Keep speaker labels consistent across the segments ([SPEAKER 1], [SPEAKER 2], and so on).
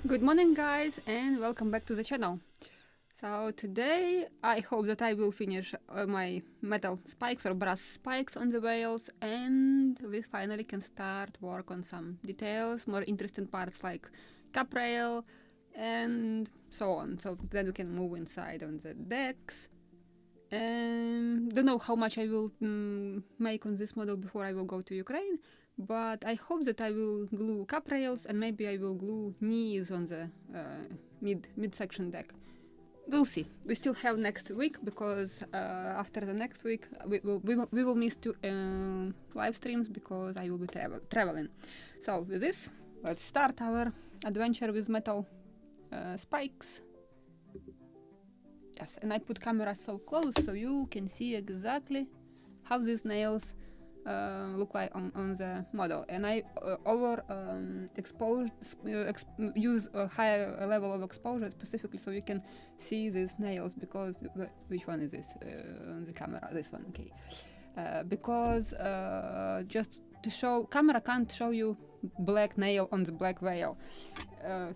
[SPEAKER 1] Good morning, guys, and welcome back to the channel. So today I hope that I will finish my metal spikes or brass spikes on the whales, and we finally can start work on some details, more interesting parts like cap rail and so on. So then we can move inside on the decks. And don't know how much I will make on this model before I will go to Ukraine, but I hope that I will glue cap rails and maybe I will glue knees on the mid-section deck. We'll see. We still have next week because after the next week we will miss two live streams because I will be traveling. So with this, let's start our adventure with metal spikes. Yes, and I put camera so close so you can see exactly how these nails look like on the model. And I use a higher level of exposure specifically so you can see these nails because which one is this on the camera? This one, okay. Because just to show, camera can't show you black nail on the black whale.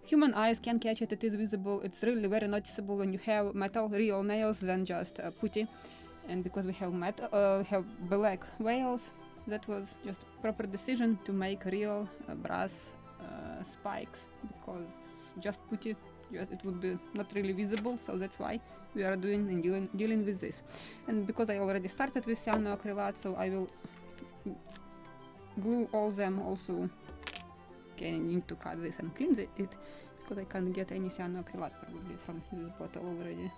[SPEAKER 1] Human eyes can catch it, it is visible, it's really very noticeable when you have metal, real nails than just putty. And because we have black whales, that was just a proper decision to make real brass spikes, because just putty, it would be not really visible, so that's why we are doing and dealing with this. And because I already started with cyanoacrylate, so I will glue all them also. Okay, I need to cut this and clean it because I can't get any cyanoacrylate probably from this bottle already.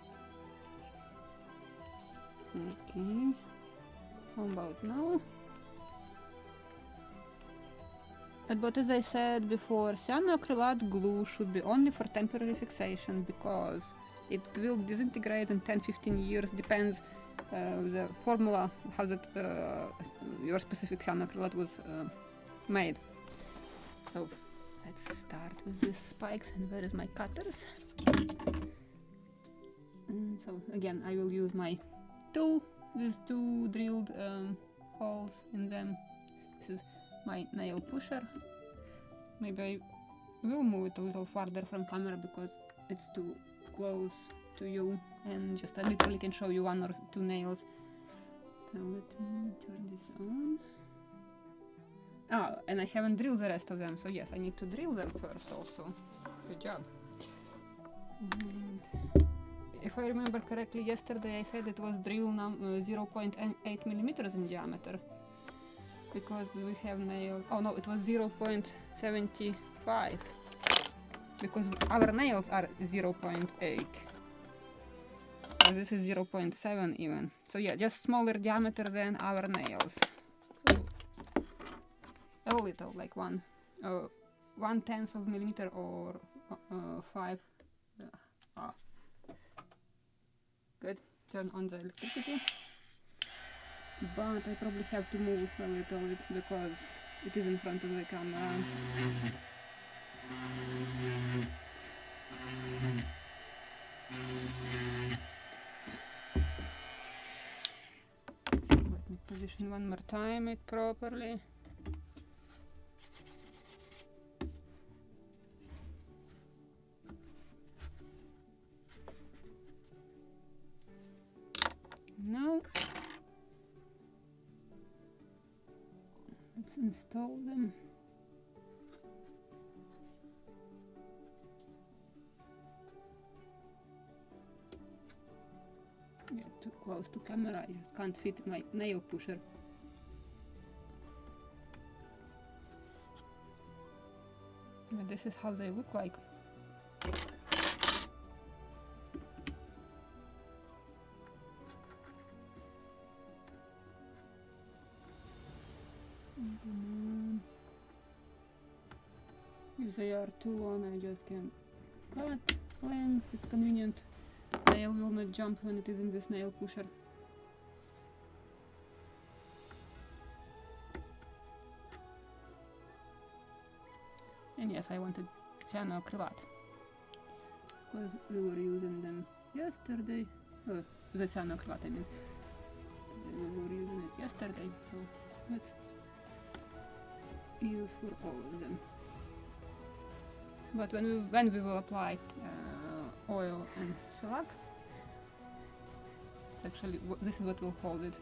[SPEAKER 1] Okay, how about now? But as I said before, cyanoacrylate glue should be only for temporary fixation because it will disintegrate in 10-15 years, depends the formula, how that your specific cyanoacrylate was made. So let's start with these spikes, and where is my cutters? And so again I will use my tool with two drilled holes in them. This is my nail pusher. Maybe I will move it a little farther from camera because it's too close to you, and just I literally can show you one or two nails. So let me turn this on. And I haven't drilled the rest of them, so yes, I need to drill them first also. Good job. And if I remember correctly, yesterday I said it was drill 0.8 millimeters in diameter, because we have nail. Oh no, it was 0.75, because our nails are 0.8. So this is 0.7 even. So yeah, just smaller diameter than our nails. A little, like 1/10 of a millimeter or 5. Good. Turn on the electricity. But I probably have to move a little bit because it is in front of the camera. Let me position one more time it properly. Now let's install them. Yeah, too close to camera, I just can't fit my nail pusher. But this is how they look like. If they are too long, I just can cut length, it's convenient. Nail will not jump when it is in this nail pusher. And yes, I wanted cyanoacrylate because we were using them yesterday. Oh, the cyanoacrylate, I mean. We were using it yesterday, so let's use for all of them. But when we will apply oil and shellac, it's actually this is what will hold it.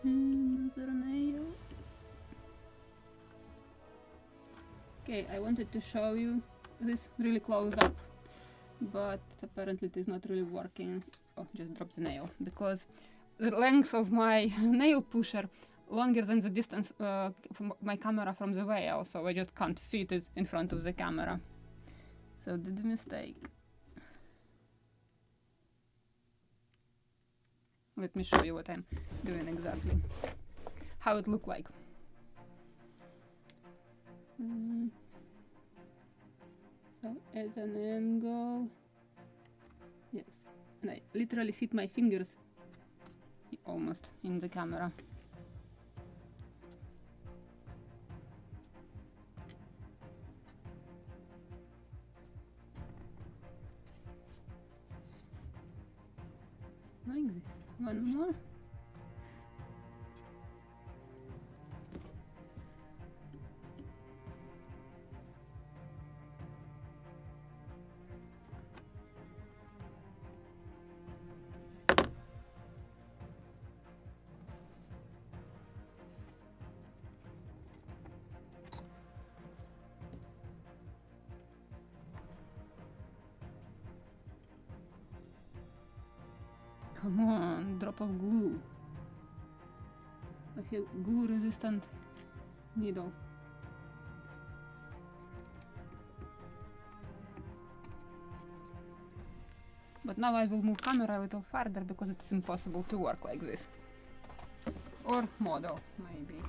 [SPEAKER 1] Another nail. Okay, I wanted to show you this really close up, but apparently it is not really working. Oh, just drop the nail, because the length of my nail pusher longer than the distance from my camera from the whale, so I just can't fit it in front of the camera. So did a mistake. Let me show you what I'm doing exactly. How it looked like. So at an angle, yes, and I literally fit my fingers almost in the camera. Like this. One more. Come on, drop of glue. I have glue resistant needle. But now I will move camera a little farther because it's impossible to work like this. Or model, maybe.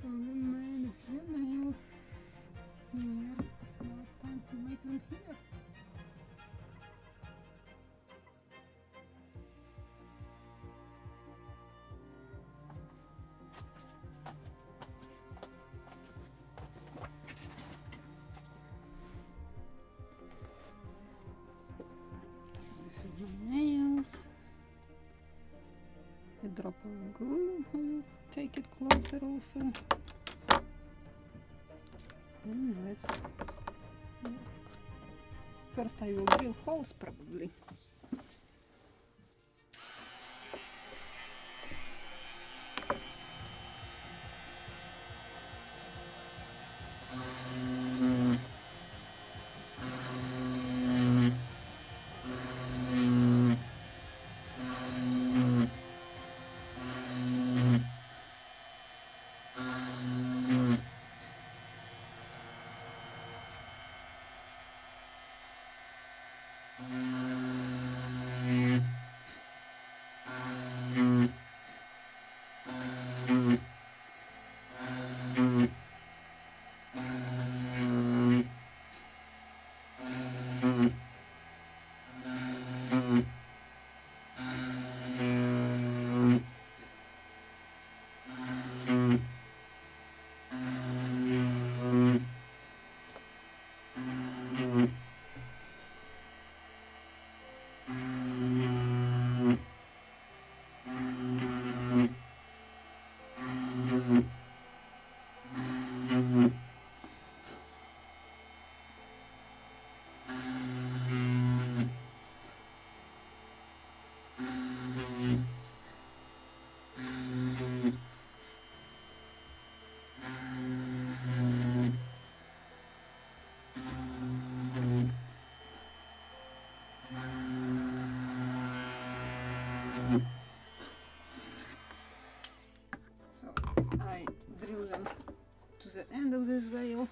[SPEAKER 1] So we made the nails here. Now it's time to make them here. This is my nails. A drop of glue. I will take it closer also. And let's work. First I will drill holes probably. I drill them to the end of this rail.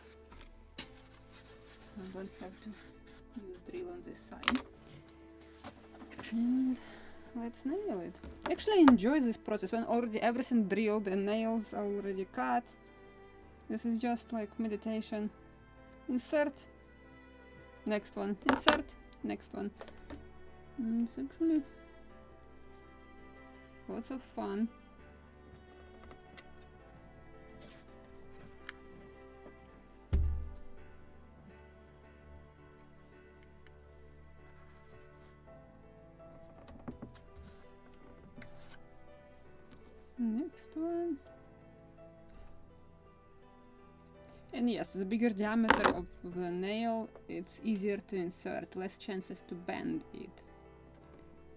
[SPEAKER 1] I don't have to use drill on this side. And let's nail it. Actually, I enjoy this process when already everything drilled and nails already cut. This is just like meditation. Insert next one, insert, next one. It's actually lots of fun. Next one. And yes, the bigger diameter of the nail, it's easier to insert, less chances to bend it.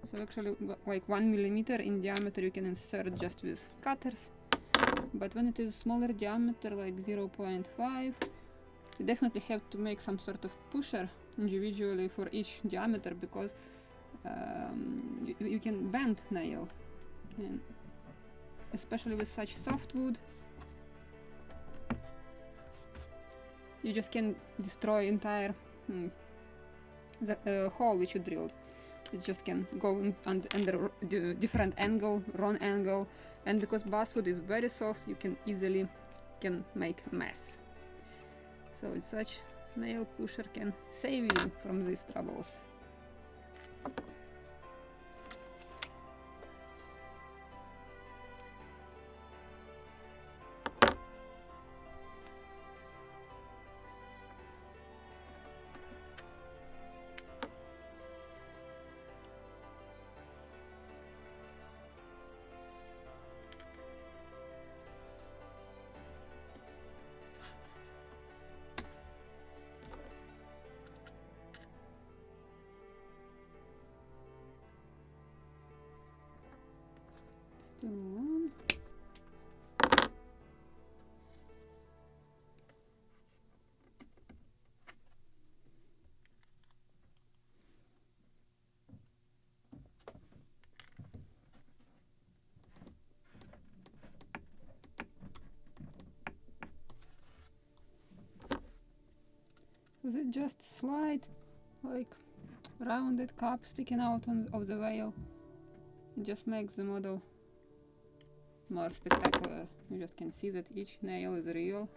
[SPEAKER 1] So actually, like 1 millimeter in diameter you can insert just with cutters, but when it is smaller diameter, like 0.5, you definitely have to make some sort of pusher individually for each diameter, because you can bend nail, and especially with such soft wood, you just can destroy entire the hole which you drilled. It just can go under different angle, wrong angle, and because basswood is very soft, you can easily make a mess. So such nail pusher can save you from these troubles. Still one. Was it just slight, like rounded cup sticking out of the whale? It just makes the model more spectacular. You just can see that each nail is real.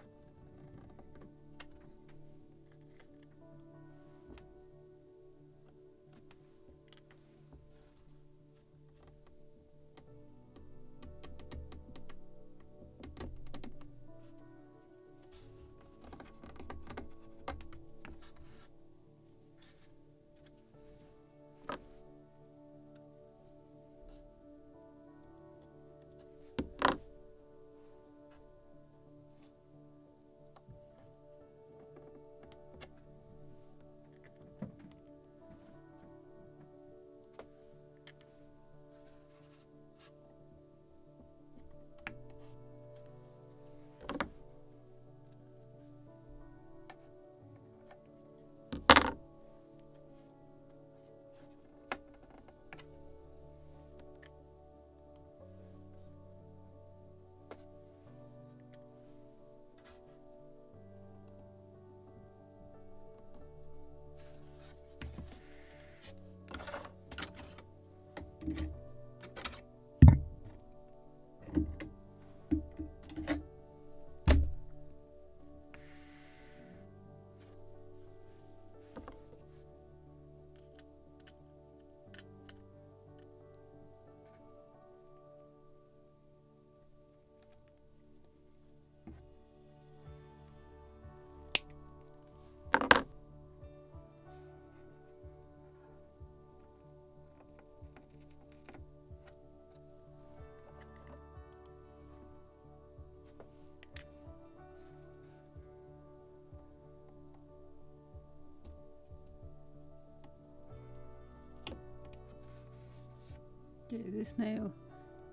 [SPEAKER 1] Okay, this nail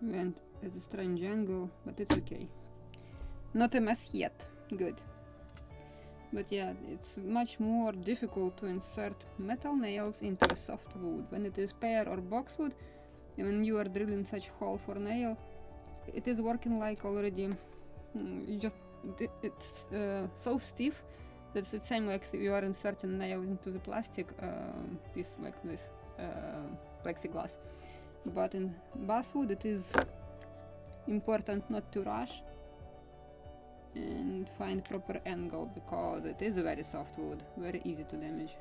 [SPEAKER 1] went at a strange angle, but it's okay. Not a mess yet. Good. But yeah, it's much more difficult to insert metal nails into a soft wood. When it is pear or boxwood, and when you are drilling such hole for nail, it is working like already, it's so stiff that it's the same like you are inserting nail into the plastic piece like this plexiglass. But in basswood it is important not to rush and find proper angle, because it is a very soft wood, very easy to damage.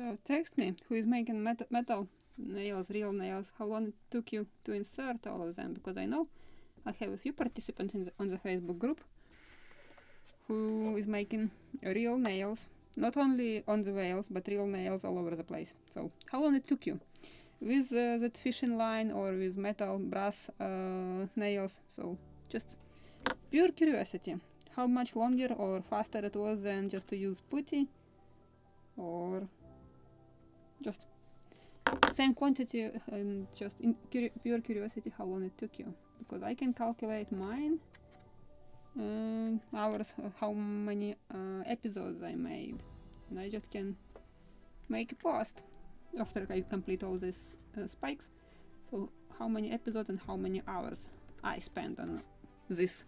[SPEAKER 1] So text me, who is making metal nails, real nails, how long it took you to insert all of them, because I know I have a few participants on the Facebook group who is making real nails, not only on the whales, but real nails all over the place. So how long it took you with that fishing line or with metal brass nails? So just pure curiosity, how much longer or faster it was than just to use putty, or just same quantity, and just in pure curiosity how long it took you, because I can calculate mine hours, how many episodes I made, and I just can make a post after I complete all these spikes. So how many episodes and how many hours I spent on this.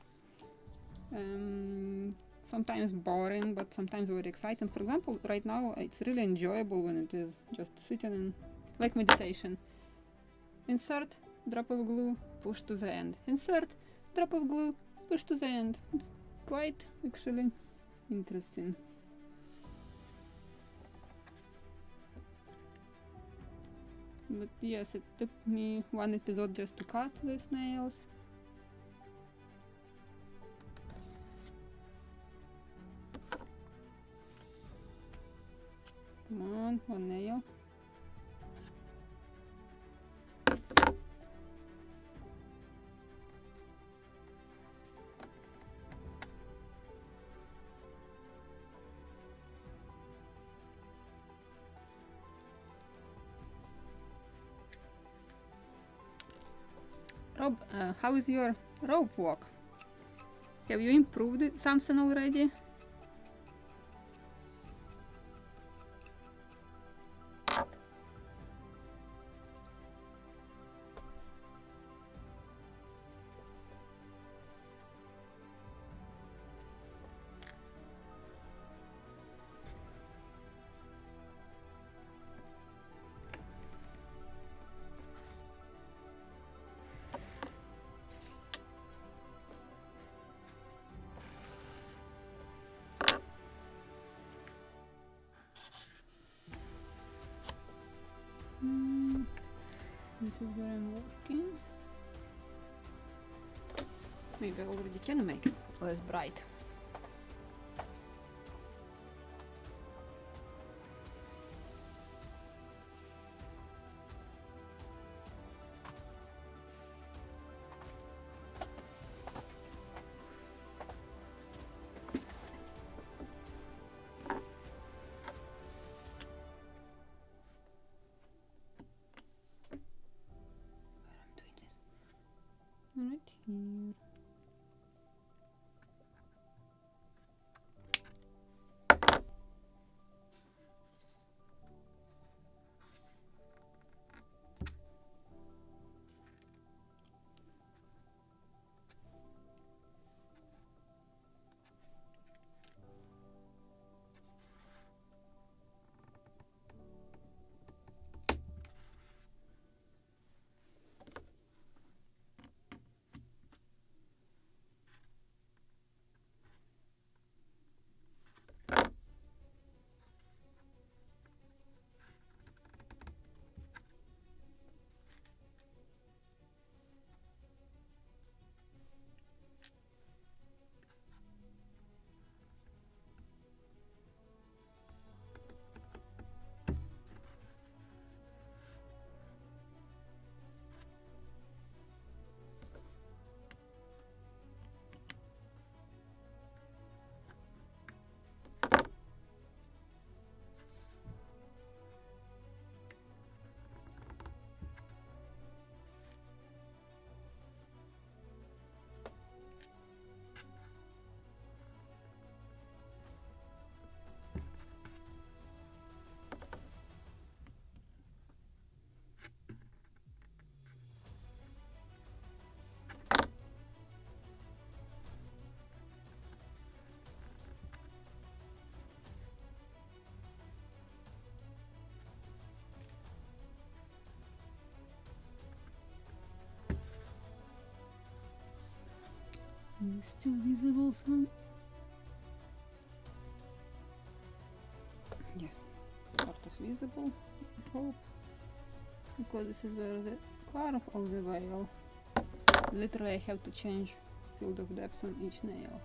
[SPEAKER 1] Sometimes boring, but sometimes very exciting. For example, right now it's really enjoyable when it is just sitting in like meditation. Insert, drop of glue, push to the end. Insert, drop of glue, push to the end. It's quite actually interesting. But yes, it took me one episode just to cut these nails. Come on, one nail. Rob, how is your rope walk? Have you improved something already? This is where I'm working. Maybe I already can make it less bright. Right here. Is still visible some? Yeah, part of visible, I hope, because this is where the curve of the whale. Literally I have to change field of depth on each nail.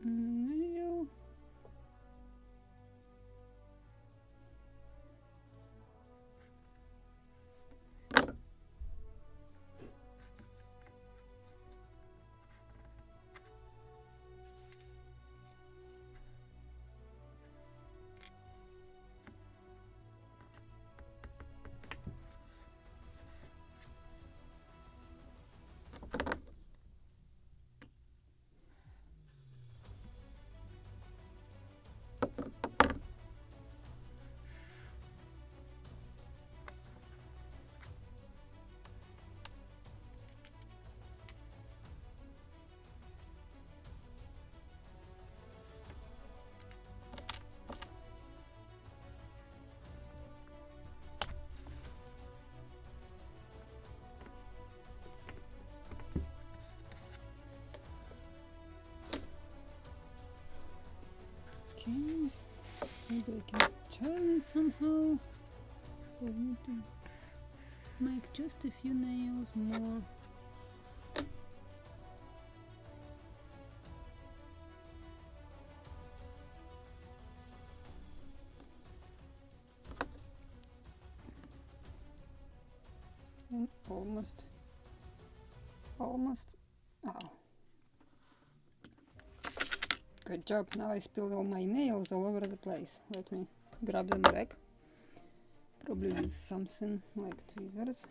[SPEAKER 1] Nail. Okay, maybe I can turn it somehow. So I need to make just a few nails more. And almost. Oh, good job. Now I spilled all my nails all over the place. Let me grab them back. Probably use something like tweezers.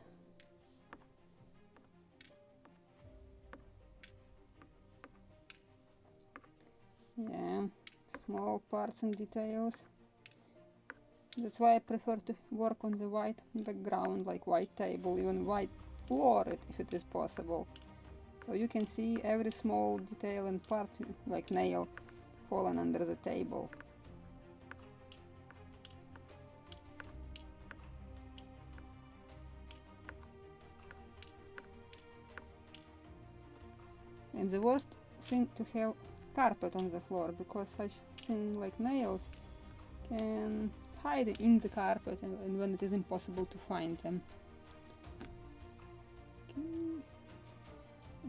[SPEAKER 1] Yeah, small parts and details. That's why I prefer to work on the white background, like white table, even white floor if it is possible. So you can see every small detail and part, like nail, fallen under the table. And the worst thing to have carpet on the floor, because such thing like nails can hide in the carpet and when it is impossible to find them. Okay.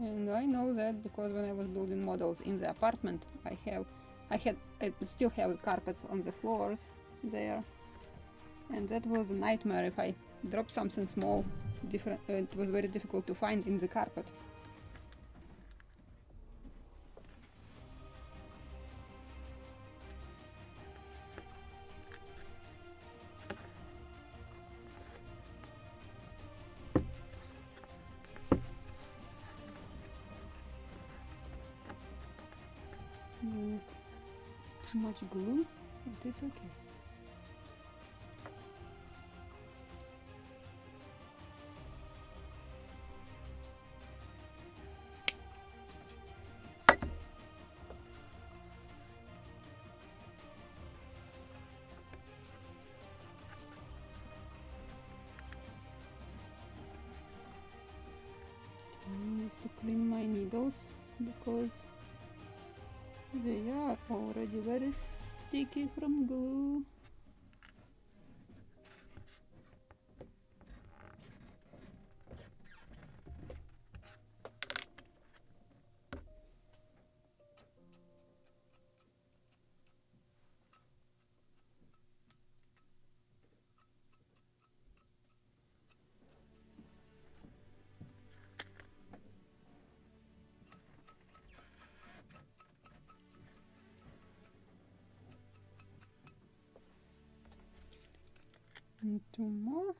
[SPEAKER 1] And I know that because when I was building models in the apartment, I still have carpets on the floors there, and that was a nightmare. If I dropped something small, different, it was very difficult to find in the carpet. Too much glue, but it's okay. I need to clean my needles because they are already very sticky from glue. And two more.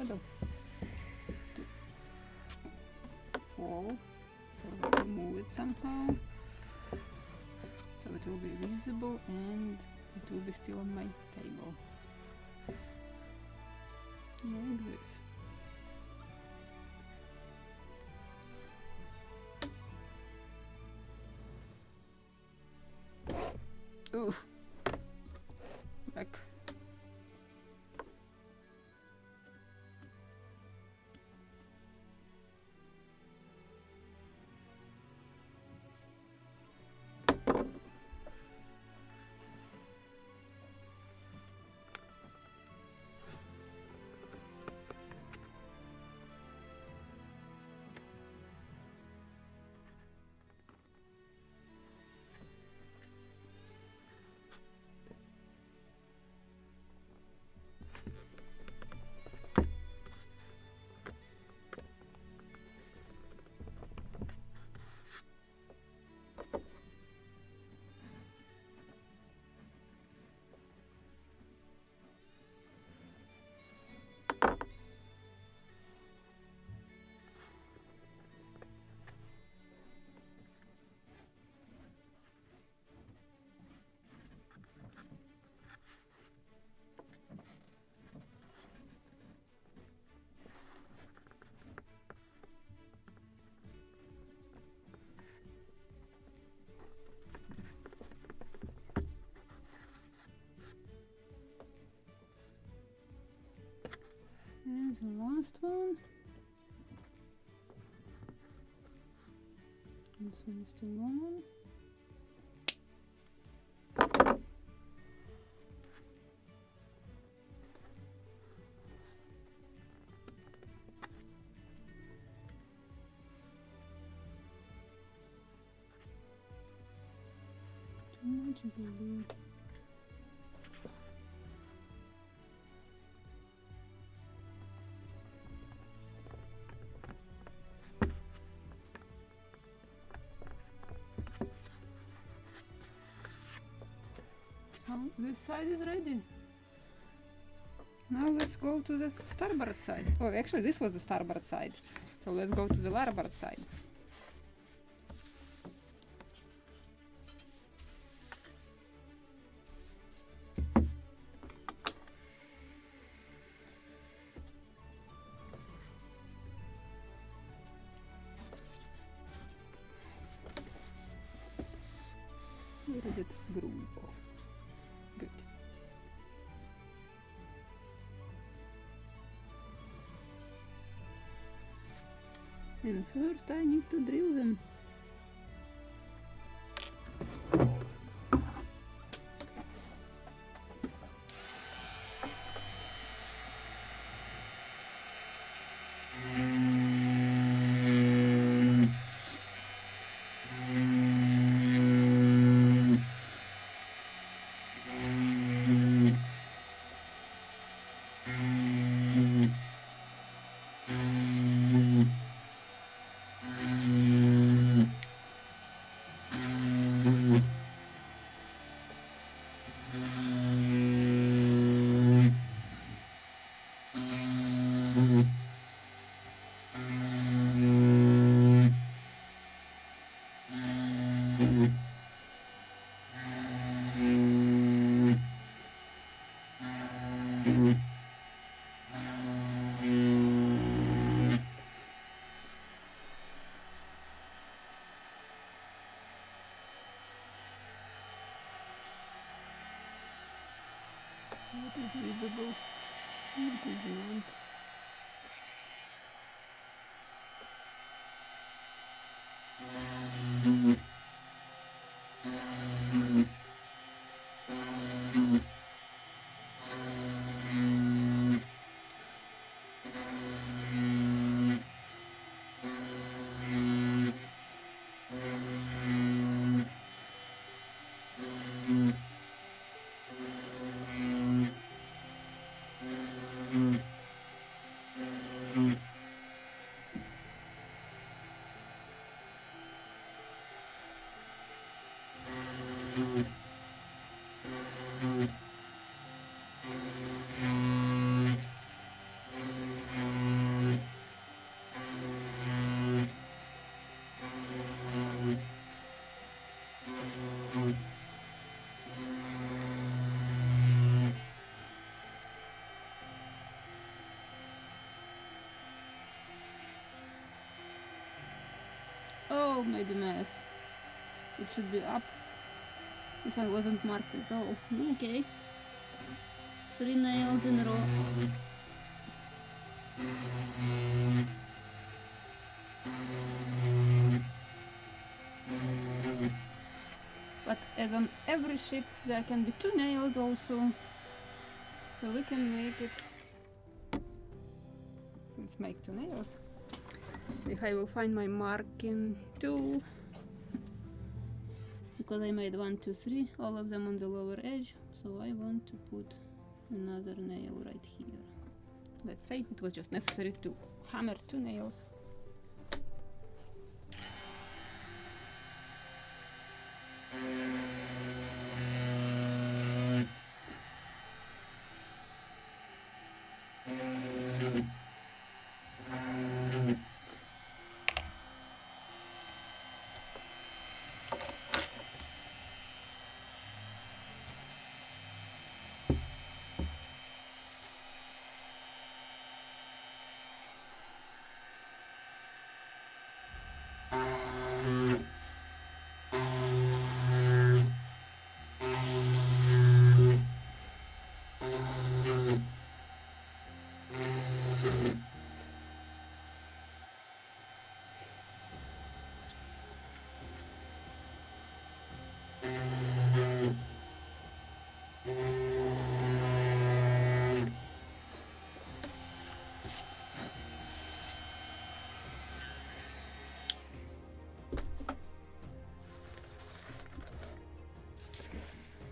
[SPEAKER 1] shadow to fall. So let me move it somehow so it will be visible and it will be still on my table. Like this. Ooh. Back. And the last one. This one is still on. Magically. So this side is ready. Now let's go to the starboard side. Oh, actually this was the starboard side. So let's go to the larboard side. Where is it? Broom off. Good. And first I need to drill them. What is visible? What is not? Oh, made a mess. It should be up. This one wasn't marked at all. Okay. 3 nails in a row. But as on every ship there can be 2 nails also. So we can make it. Let's make 2 nails. If I will find my marking tool. Because I made 1, 2, 3, all of them on the lower edge. So I want to put another nail right here. Let's say it was just necessary to hammer 2 nails.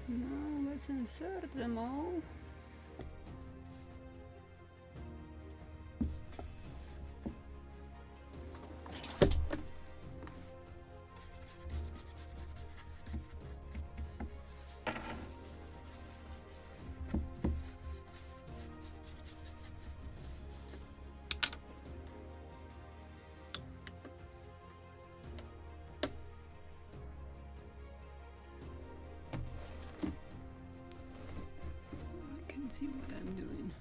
[SPEAKER 1] Now let's insert them all. See what I'm doing.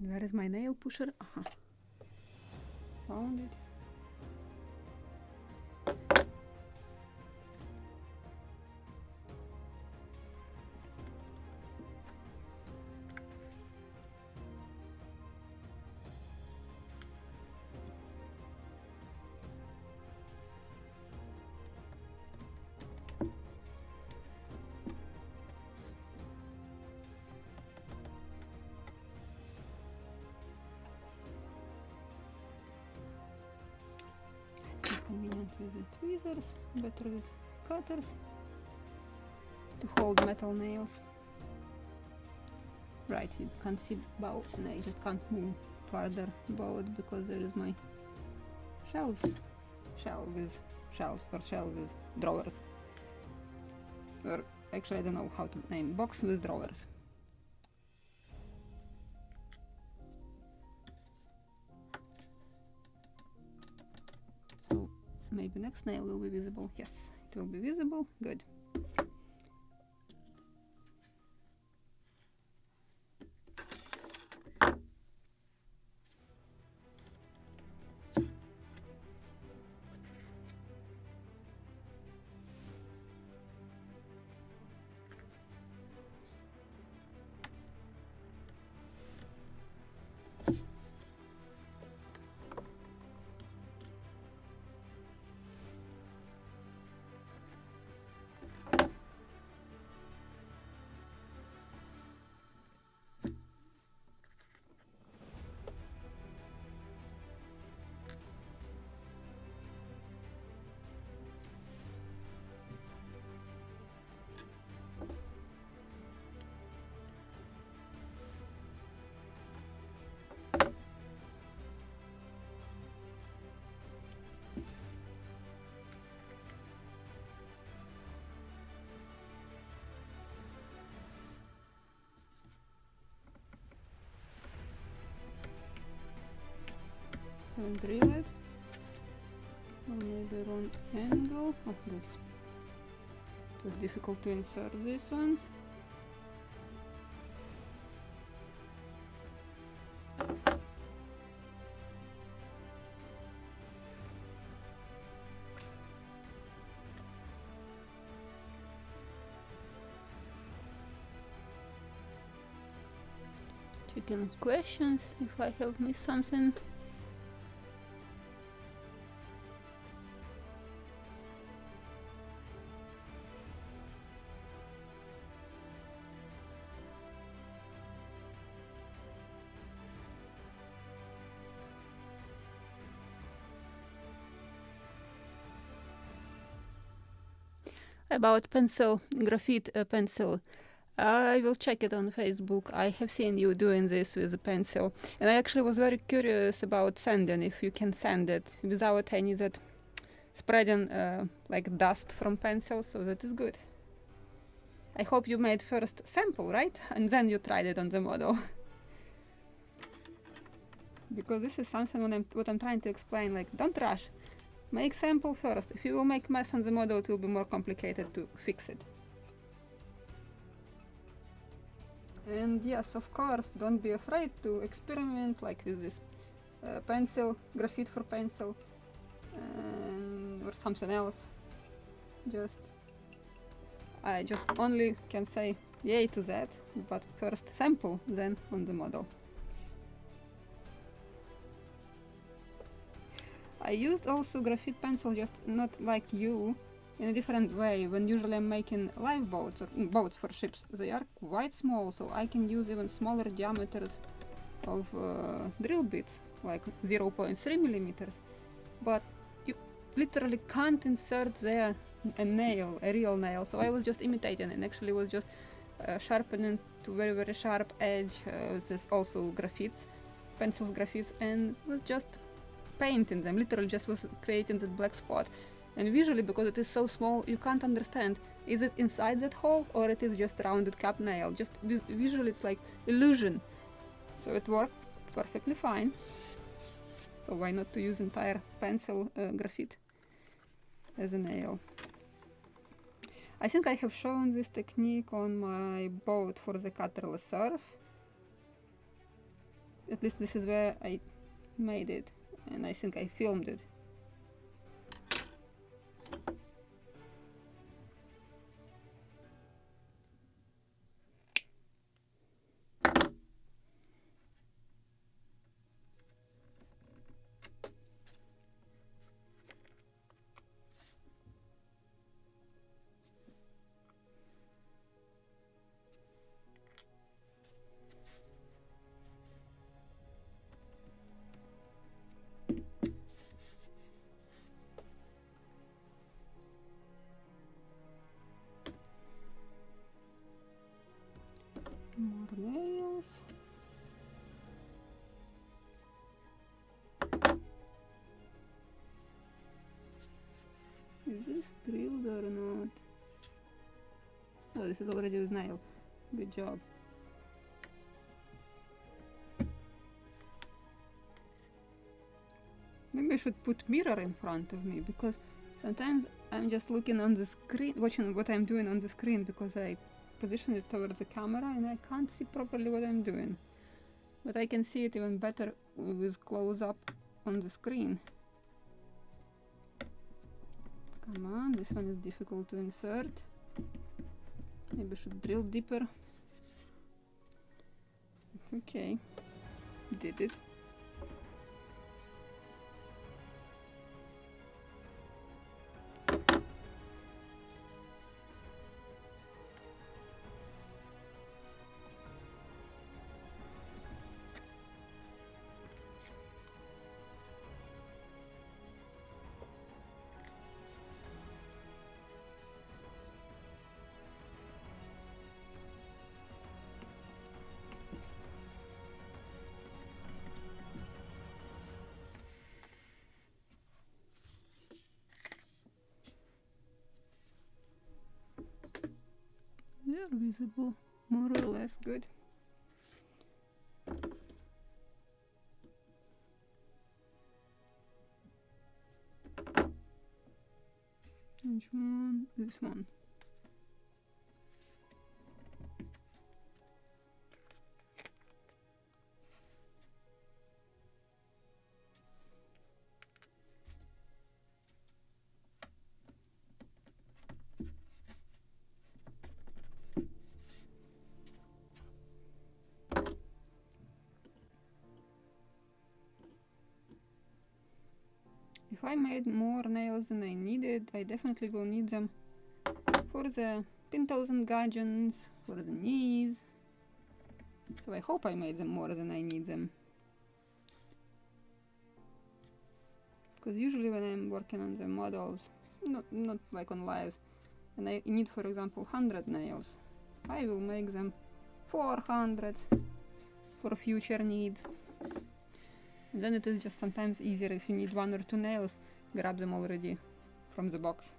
[SPEAKER 1] And where is my nail pusher? Found it. Convenient with the tweezers, better with cutters to hold metal nails. Right, you can't see bow, and I just can't move further about because there is my shell with drawers. Or actually I don't know how to name, box with drawers. So maybe next nail will be visible. Yes, it will be visible. Good. And drill it. Or maybe wrong angle. Oh, good. It was difficult to insert this one. Checking questions if I have missed something. About pencil, graphite pencil. I will check it on Facebook. I have seen you doing this with a pencil. And I actually was very curious about sanding, if you can sand it without any that spreading like dust from pencil, so that is good. I hope you made first sample, right? And then you tried it on the model. Because this is something what I'm trying to explain, like don't rush. Make sample first. If you will make mess on the model, it will be more complicated to fix it. And yes, of course, don't be afraid to experiment like with this pencil, graphite for pencil, or something else. I just only can say yay to that, but first sample, then on the model. I used also graphite pencil, just not like you, in a different way. When usually I'm making live boats or boats for ships, they are quite small, so I can use even smaller diameters of drill bits, like 0.3 millimeters. But you literally can't insert there a nail, a real nail. So I was just imitating, and actually was just sharpening to very, very sharp edge. There's also graphites, pencils graphites, and was just painting them, literally just was creating that black spot. And visually, because it is so small, you can't understand, is it inside that hole or it is just rounded cap nail. Just visually it's like illusion. So it worked perfectly fine. So why not to use entire pencil graphite as a nail. I think I have shown this technique on my boat for the Cutterless Surf. At least this is where I made it. And I think I filmed it. More nails. Is this drilled or not? Oh, this is already with nail. Good job. Maybe I should put mirror in front of me, because sometimes I'm just looking on the screen, watching what I'm doing on the screen, because I position it towards the camera and I can't see properly what I'm doing. But I can see it even better with close up on the screen. Come on, this one is difficult to insert. Maybe I should drill deeper. Okay, did it. They are visible, more or less good. Which one? This one. If I made more nails than I needed, I definitely will need them for the pintos and gudgeons, for the knees. So I hope I made them more than I need them. Because usually when I'm working on the models, not like on lives, and I need, for example, 100 nails, I will make them 400 for future needs. And then it is just sometimes easier if you need 1 or 2 nails, grab them already from the box.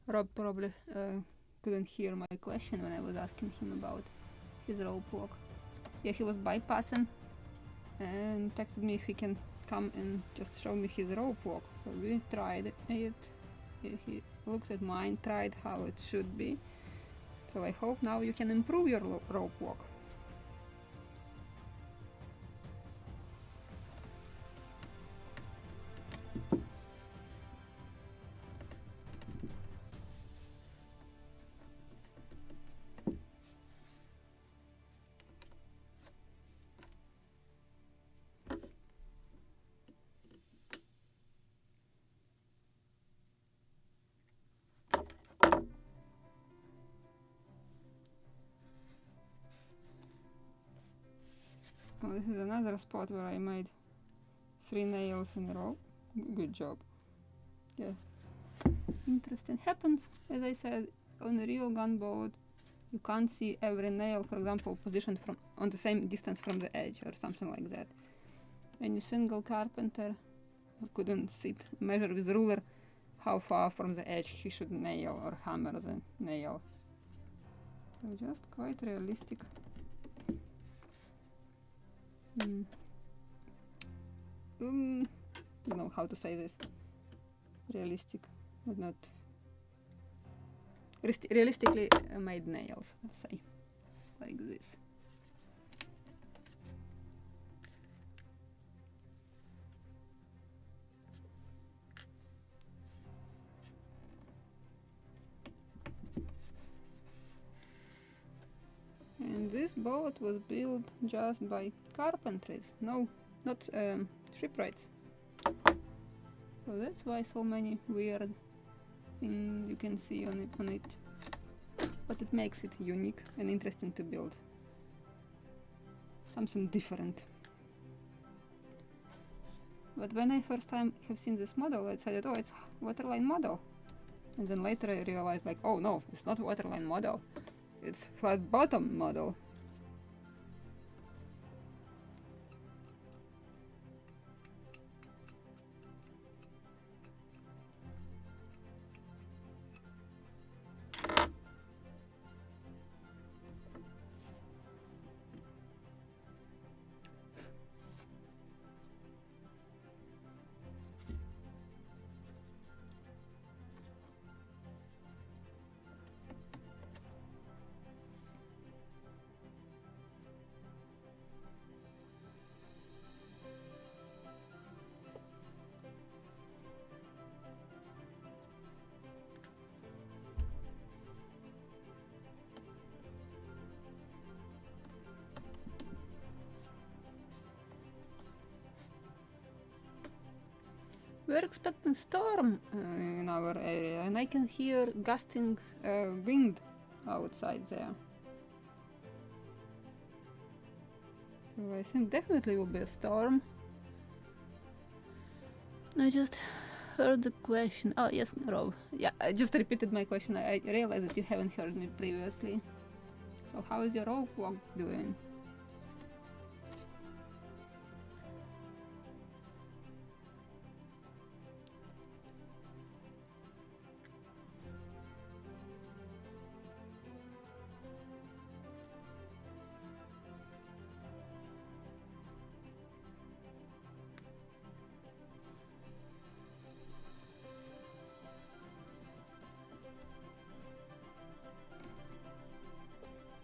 [SPEAKER 1] Rob probably couldn't hear my question when I was asking him about his rope walk. Yeah, he was bypassing and texted me if he can come and just show me his rope walk. So we tried it. He looked at mine, tried how it should be. So I hope now you can improve your rope walk. Oh, this is another spot where I made 3 nails in a row. Good job. Yeah. Interesting. Happens, as I said, on a real gunboat. You can't see every nail, for example, positioned from on the same distance from the edge or something like that. Any single carpenter couldn't measure with ruler how far from the edge he should nail or hammer the nail. So just quite realistic. Don't know how to say this. Realistic, but not realistically made nails, let's say, like this. And this boat was built just by carpenters, no, not shipwrights. So that's why so many weird things you can see on it. But it makes it unique and interesting to build. Something different. But when I first time have seen this model, I decided, oh, it's waterline model. And then later I realized, like, oh no, it's not waterline model. It's flat bottom model. We're expecting storm in our area, and I can hear gusting wind outside there. So I think definitely will be a storm. I just heard the question. Oh yes, Rob. Yeah, I just repeated my question. I realized that you haven't heard me previously. So how is your rope walk doing?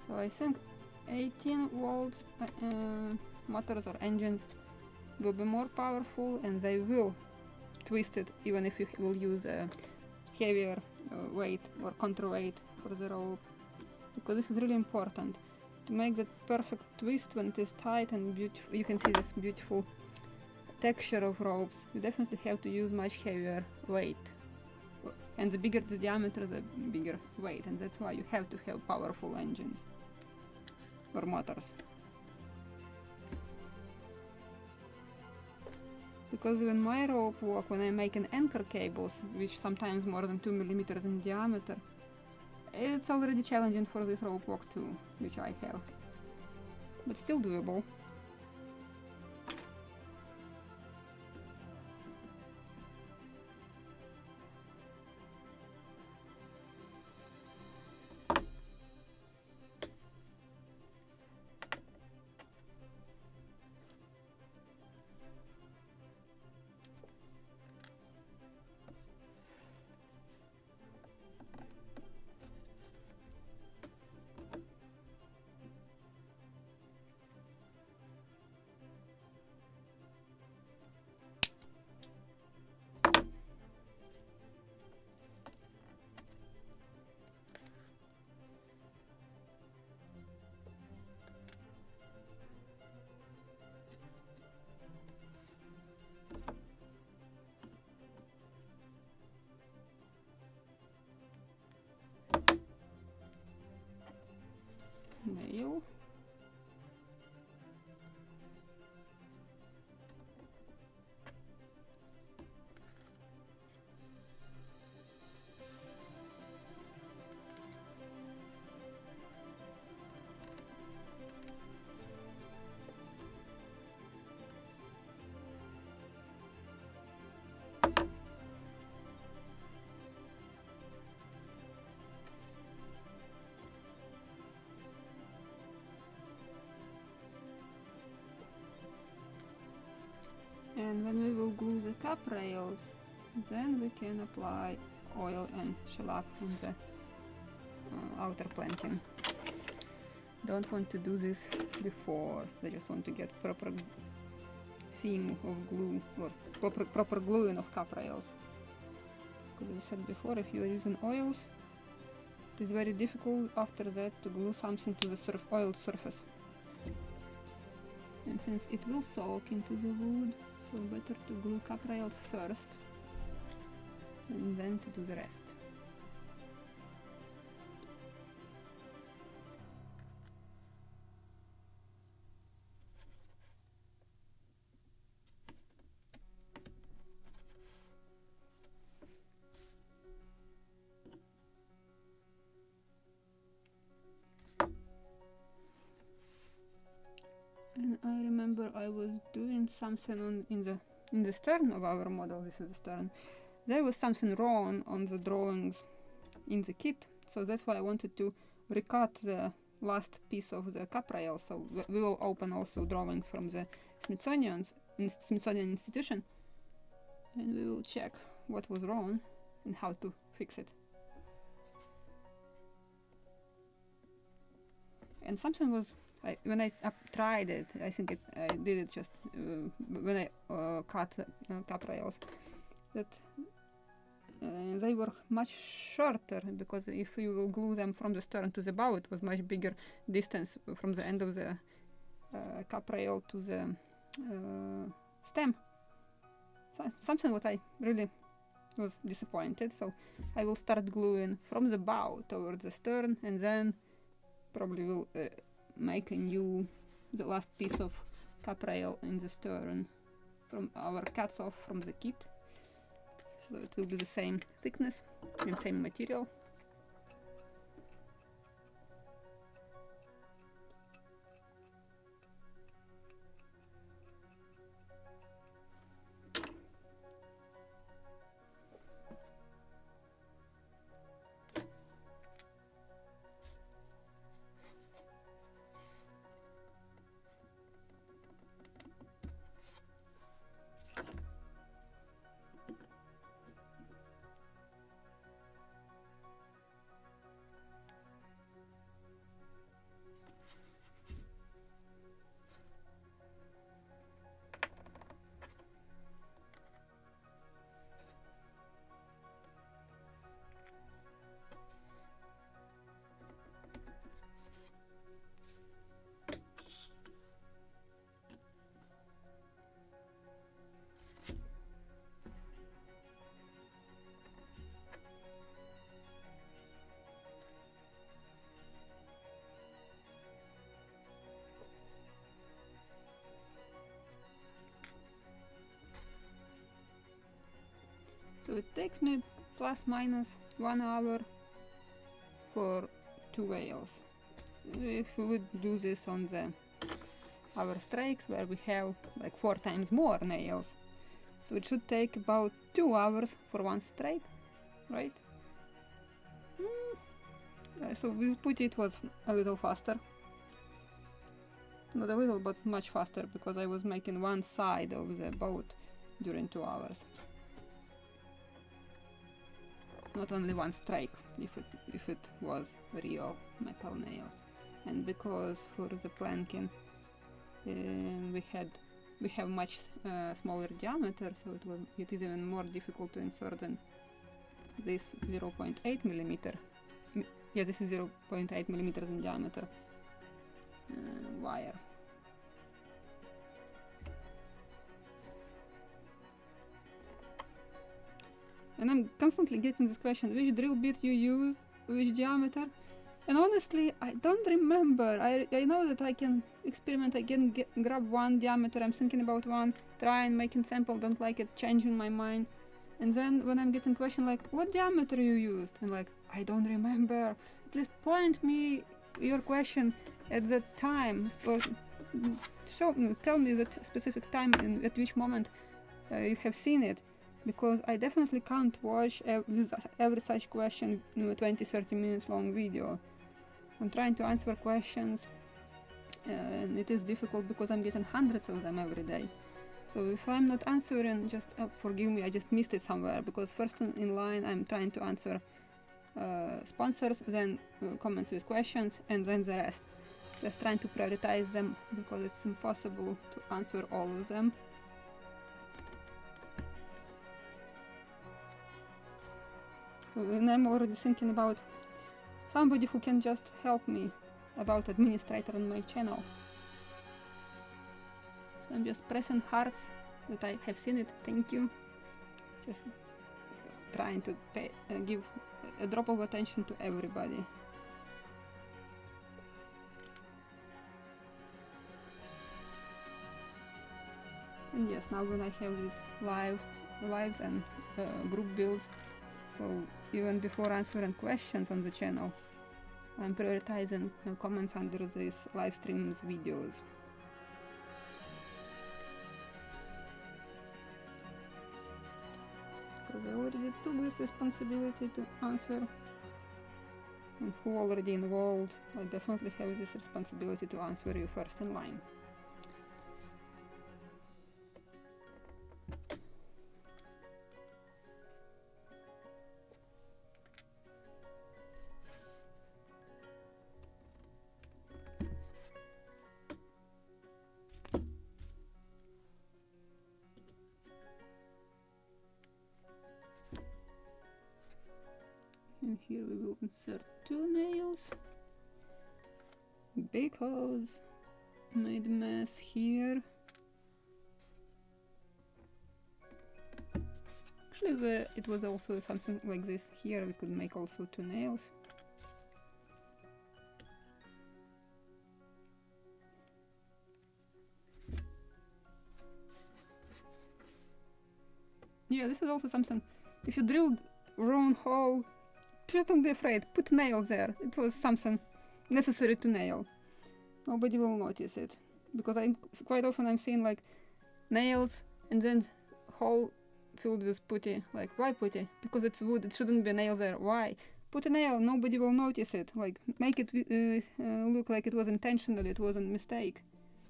[SPEAKER 1] So I think 18 volt motors or engines will be more powerful, and they will twist it even if you will use a heavier weight or counterweight for the rope, because this is really important to make that perfect twist when it is tight and beautiful. You can see this beautiful texture of ropes. You definitely have to use much heavier weight, and the bigger the diameter, the bigger weight, and that's why you have to have powerful engines or motors. Because when my rope walk, when I'm making anchor cables, which sometimes more than 2 millimeters in diameter, it's already challenging for this rope walk too, which I have, but still doable. Nail. And when we will glue the cap rails, then we can apply oil and shellac on the outer planking. Don't want to do this before, I just want to get proper seam of glue, or proper gluing of cap rails. Because as I said before, if you are using oils, it is very difficult after that to glue something to the oiled surface. And since it will soak into the wood, so better to glue cap rails first and then to do the rest. And I remember I was doing something in the stern of our model. This is the stern. There was something wrong on the drawings in the kit, so that's why I wanted to recut the last piece of the cap rail. So we will open also drawings from the Smithsonian Institution, and we will check what was wrong and how to fix it. And something was, when I tried it, I think I did it just when I cut cap rails, that they were much shorter, because if you will glue them from the stern to the bow, it was much bigger distance from the end of the cap rail to the stem. So something what I really was disappointed. So I will start gluing from the bow towards the stern, and then probably will make the last piece of cap rail in the stern from our cuts off from the kit. So it will be the same thickness and same material. So it takes me plus minus 1 hour for 2 whales. If we would do this on the our strakes, where we have like 4 times more nails, so it should take about 2 hours for one strake, right? So with putty it was a little faster. Not a little, but much faster, because I was making one side of the boat during 2 hours. Not only one strike, if it was real metal nails. And because for the planking we have much smaller diameter, so it is even more difficult to insert than this 0.8 millimeter. Yeah, this is 0.8 millimeters in diameter wire. And I'm constantly getting this question: which drill bit you used, which diameter? And honestly, I don't remember. I know that I can experiment, I can grab one diameter, I'm thinking about one, try and making sample, don't like it, changing my mind. And then when I'm getting question like, what diameter you used? And like, I don't remember. Please point me your question at that time. Tell me that specific time and at which moment you have seen it. Because I definitely can't watch every such question in a 20-30 minutes long video. I'm trying to answer questions and it is difficult because I'm getting hundreds of them every day. So if I'm not answering, just forgive me, I just missed it somewhere, because first in line I'm trying to answer sponsors, then comments with questions, and then the rest. Just trying to prioritize them because it's impossible to answer all of them. And I'm already thinking about somebody who can just help me about administrator on my channel. So I'm just pressing hearts that I have seen it, thank you. Just trying to give a drop of attention to everybody. And yes, now when I have these lives and group builds, so even before answering questions on the channel, I'm prioritizing comments under these live streams videos. Because I already took this responsibility to answer. And who already involved, I definitely have this responsibility to answer you first in line. And here we will insert 2 nails, because I made a mess here. Actually, where it was also something like this here, we could make also 2 nails. Yeah, this is also something. If you drilled wrong hole, just don't be afraid, put nails there. It was something necessary to nail. Nobody will notice it. Because quite often I'm seeing like nails and then hole filled with putty. Like, why putty? Because it's wood, it shouldn't be nails there. Why? Put a nail, nobody will notice it. Like, make it look like it was intentional, it was a mistake.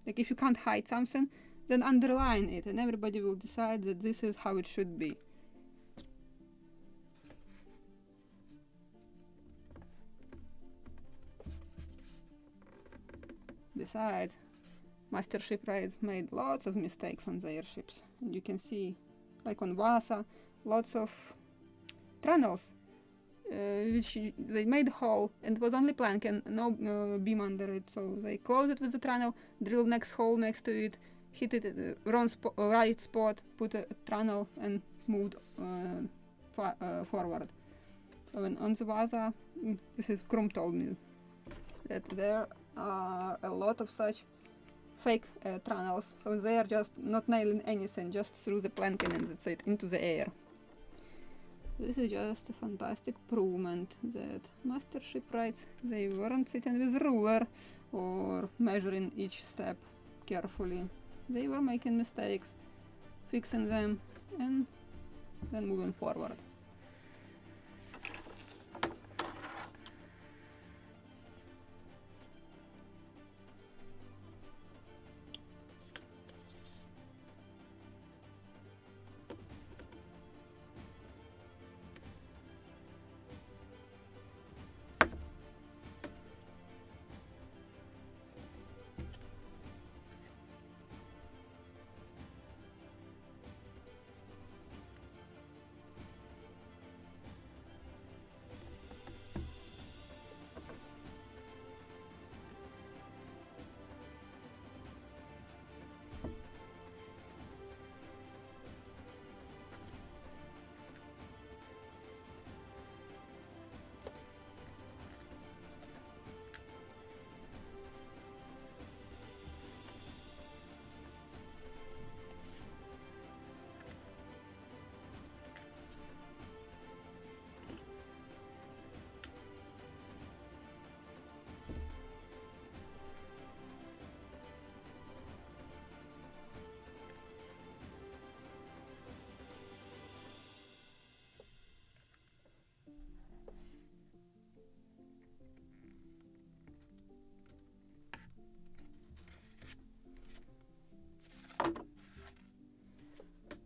[SPEAKER 1] Like, if you can't hide something, then underline it and everybody will decide that this is how it should be. Besides, Master Shipwrights made lots of mistakes on their ships. And you can see, like on Vasa, lots of tunnels, which they made a hole and it was only plank and no beam under it. So they closed it with the tunnel, drilled next hole next to it, hit it at the right spot, put a tunnel and moved forward. So on the Vasa, this is Krum told me that there are a lot of such fake tunnels, so they are just not nailing anything, just through the planking and that's it, into the air. This is just a fantastic provement that master shipwrights, they weren't sitting with ruler or measuring each step carefully. They were making mistakes, fixing them, and then moving forward.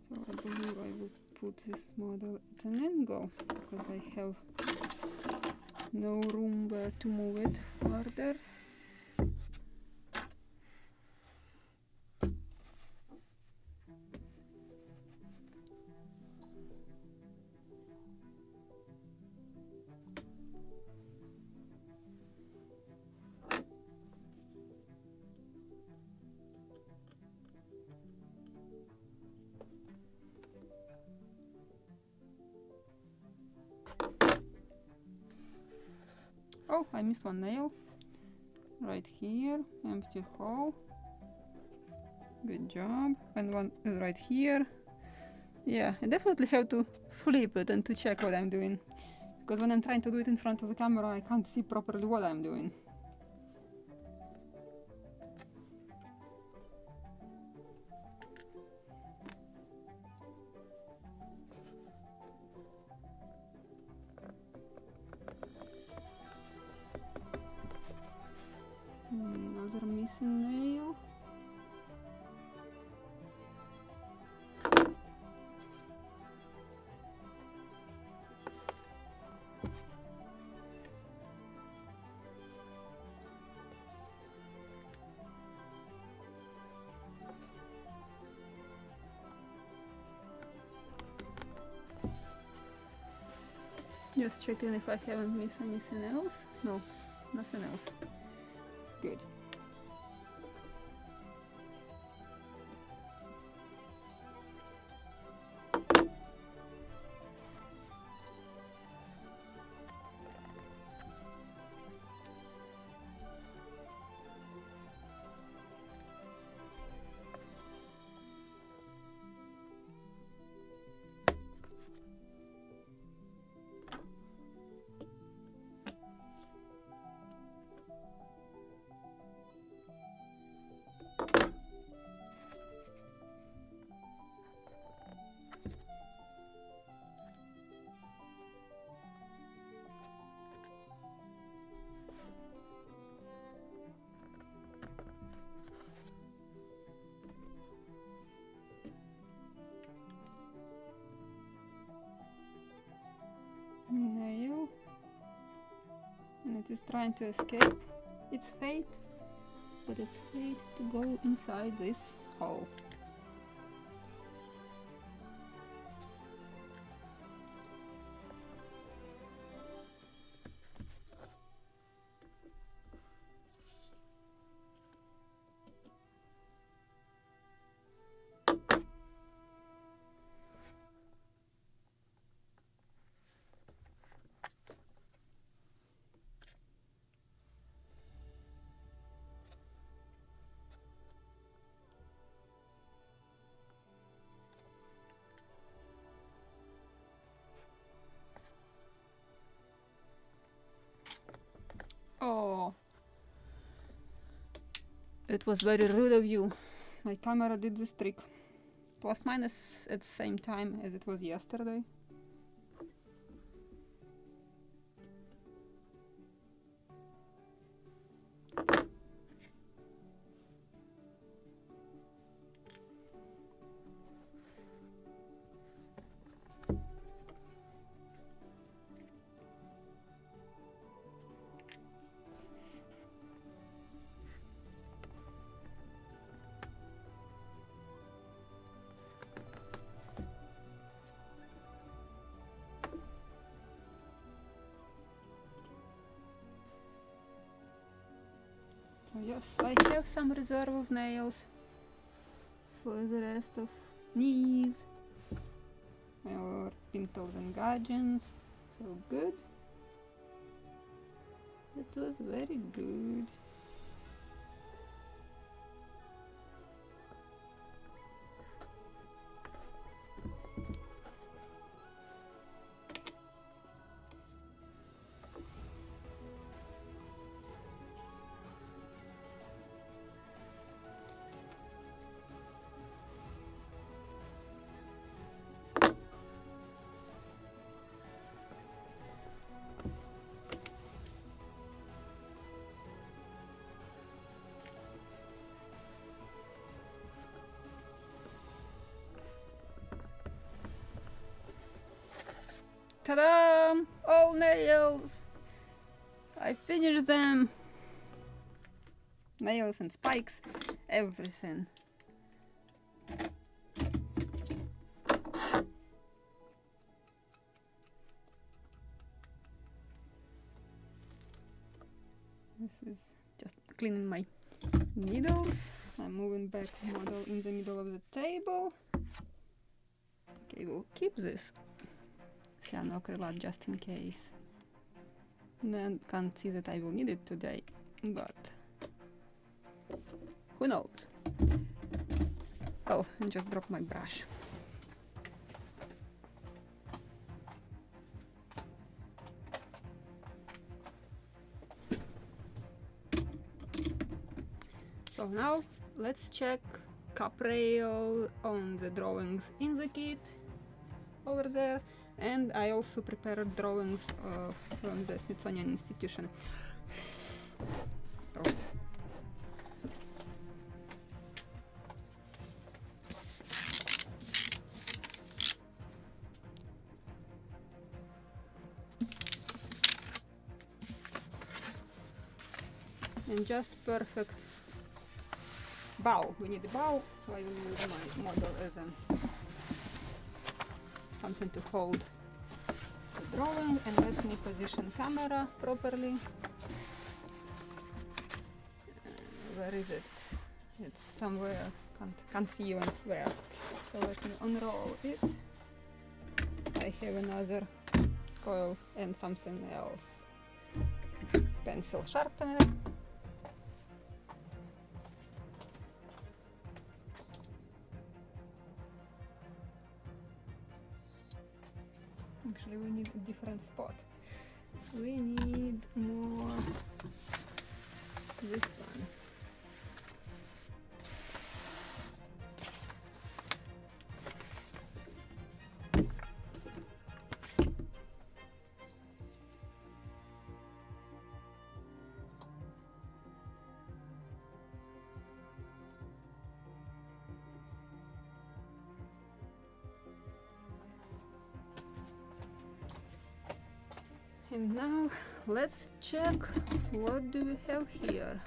[SPEAKER 1] So I believe I will put this model at an angle because I have no room where to move it further. Oh, I missed one nail. Right here, empty hole. Good job. And one is right here. Yeah, I definitely have to flip it and to check what I'm doing. Because when I'm trying to do it in front of the camera, I can't see properly what I'm doing. Another missing nail. Just checking if I haven't missed anything else. No, nothing else. Good. Nail. And it is trying to escape its fate, but its fate to go inside this hole. It was very rude of you. My camera did this trick. Plus minus at the same time as it was yesterday. Yes, I have some reserve of nails for the rest of knees or pimples and gudgeons. So good. It was very good. Ta-da! All nails! I finished them! Nails and spikes, everything. This is just cleaning my needles. I'm moving back model in the middle of the table. Okay, we'll keep this cyanoacrylate just in case. Then can't see that I will need it today, but who knows? Oh, and just dropped my brush. So now let's check cap rail on the drawings in the kit over there, and I also prepared drawings from the Smithsonian Institution. Oh. And just perfect bow. We need a bow, so I will use my model as something to hold the drawing, and let me position camera properly. Where is it? It's somewhere, can't see even where. So let me unroll it. I have another coil and something else. Pencil sharpener. Actually, we need a different spot. We need more this one. And now let's check what do we have here.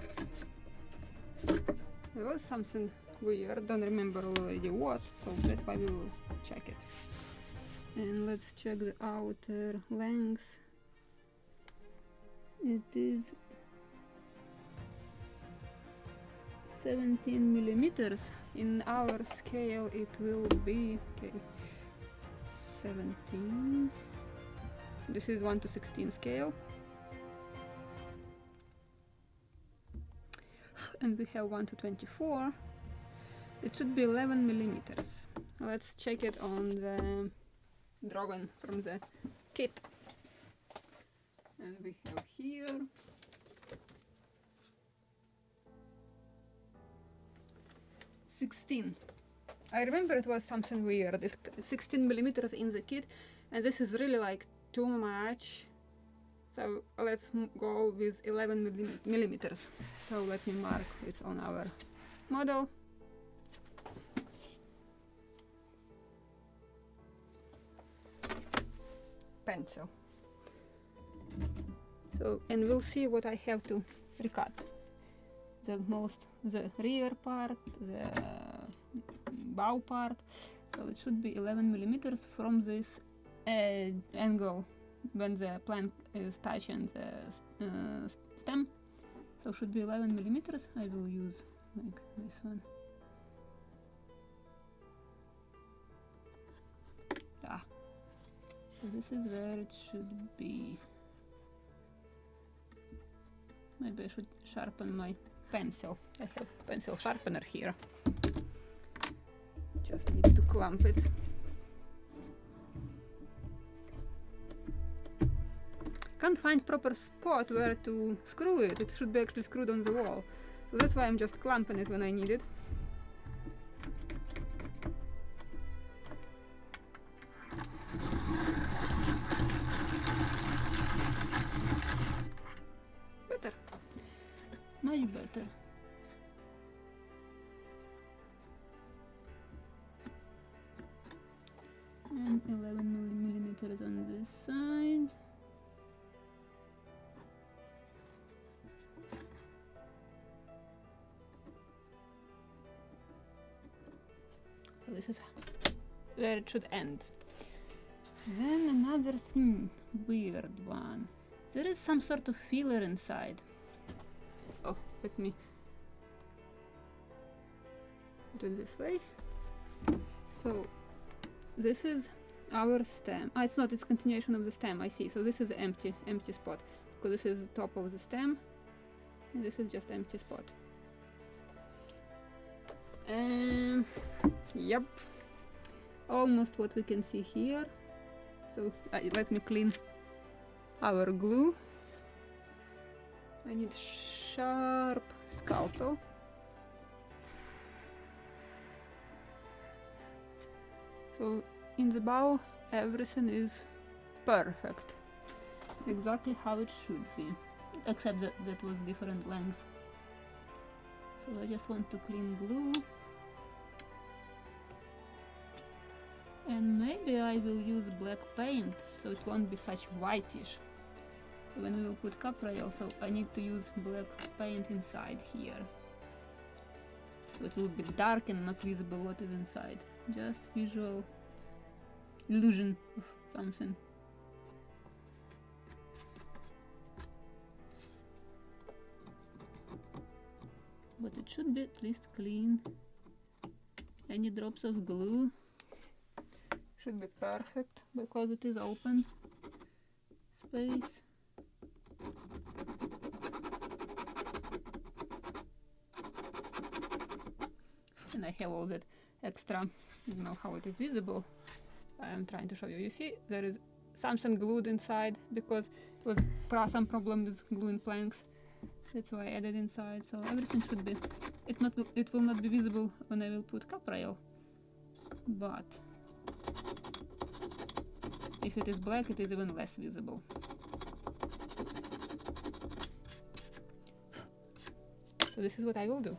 [SPEAKER 1] There was something weird, don't remember already what, so that's why we will check it. And let's check the outer length. It is 17 millimeters. In our scale it will be 17. This is 1:16 scale. And we have 1:24. It should be 11 millimeters. Let's check it on the drawing from the kit. And we have here 16. I remember it was something weird. 16 millimeters in the kit, and this is really like too much. So let's go with 11 millimeters. So let me mark it on our model. Pencil. So, and we'll see what I have to recut. The rear part, the bow part. So it should be 11 millimeters from this angle when the plank is touching the stem. So should be 11 millimeters. I will use like this one. So this is where it should be. Maybe I should sharpen my pencil. I have pencil sharpener here. Just need to clamp it. Can't find proper spot where to screw it. It should be actually screwed on the wall. So that's why I'm just clamping it when I need it. Better. Much better. And 11 millimeters on this side. So this is where it should end. Then another weird one. There is some sort of filler inside. Oh, let me do it this way. So this is our stem. It's not, it's continuation of the stem, I see. So this is empty spot, because this is the top of the stem and this is just empty spot. Yep, almost what we can see here. So let me clean our glue. I need sharp scalpel. So in the bow everything is perfect, exactly how it should be, except that that was different lengths. So I just want to clean glue, and maybe I will use black paint so it won't be such whitish when we will put caprail. So I need to use black paint inside here, so it will be dark and not visible what is inside, just visual illusion of something. But it should be at least clean. Any drops of glue should be perfect because it is open space. And I have all that extra, you know how it is visible. I am trying to show you. You see, there is something glued inside because it was some problem with gluing planks. That's why I added inside. So everything should be. It will not be visible when I will put caprail. But if it is black, it is even less visible. So this is what I will do.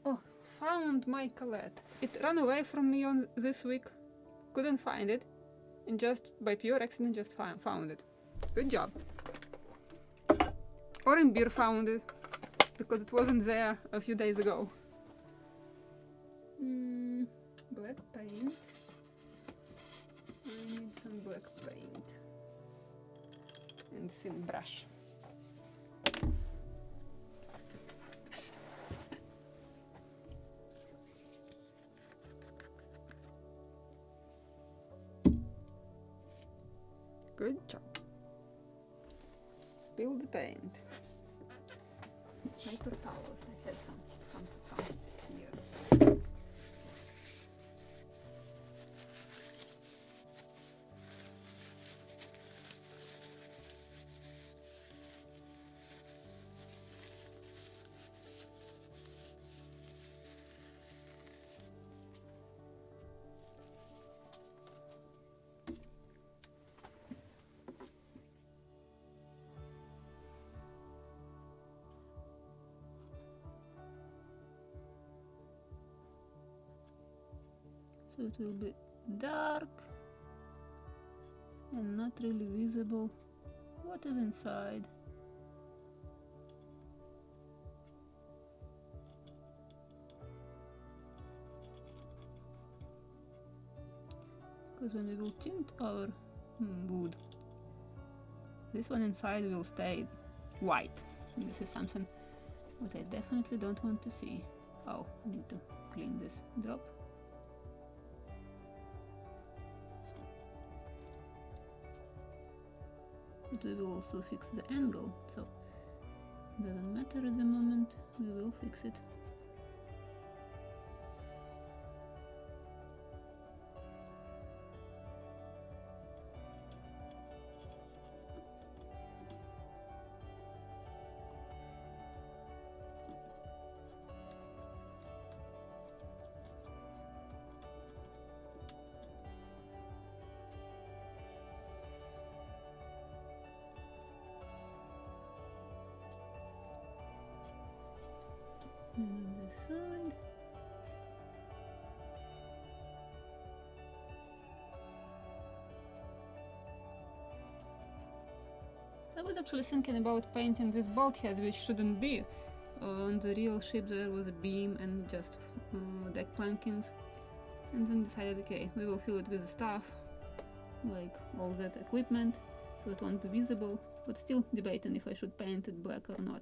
[SPEAKER 1] Oh, found my colette. It ran away from me on this week. Couldn't find it. And just by pure accident just found it. Good job. Orenbeer found it because it wasn't there a few days ago. Black paint. I need some black paint and thin brush. Good job. Spill the paint. Paper towels. I had some here. so it will be dark and not really visible what is inside. Because when we will tint our wood, this one inside will stay white. And this is something what I definitely don't want to see. Oh, I need to clean this drop. But we will also fix the angle, so it doesn't matter at the moment, we will fix it. And on this side. I was actually thinking about painting this bulkhead, which shouldn't be. On the real ship there was a beam and just deck plankings. And then decided, okay, we will fill it with stuff, like all that equipment, so it won't be visible, but still debating if I should paint it black or not.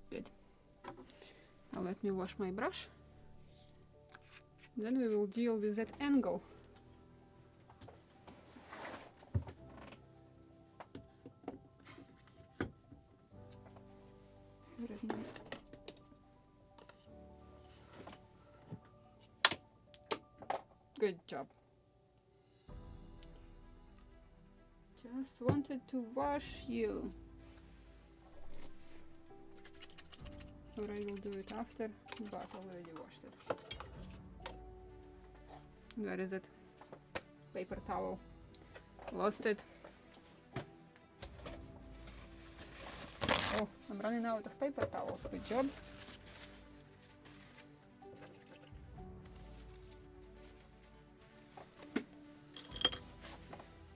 [SPEAKER 1] Good. Now let me wash my brush. Then we will deal with that angle. Where is my... Good job. Just wanted to wash you. Or I will do it after, but already washed it. Where is it? Paper towel. Lost it. Oh, I'm running out of paper towels. Good job.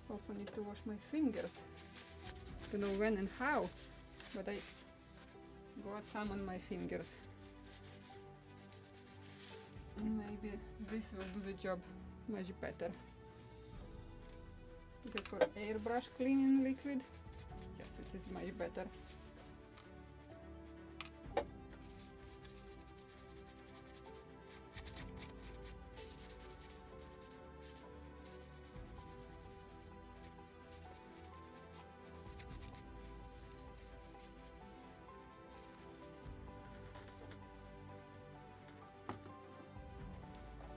[SPEAKER 1] Also need to wash my fingers. Don't know when and how, but I got some on my fingers. Maybe this will do the job much better. Because for airbrush cleaning liquid, yes, it is much better.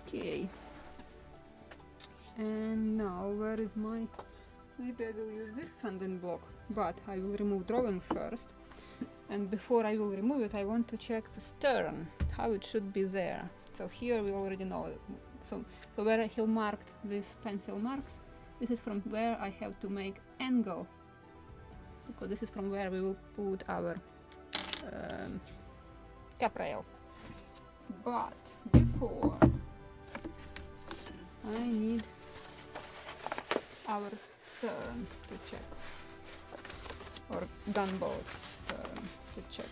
[SPEAKER 1] Okay, and now where is my... Maybe I will use this sanding block, but I will remove drawing first. And before I will remove it, I want to check the stern, how it should be there. So here we already know. So where I have marked these pencil marks, this is from where I have to make angle, because this is from where we will put our cap rail. But before, I need our stern to check, or gunboat stern to check.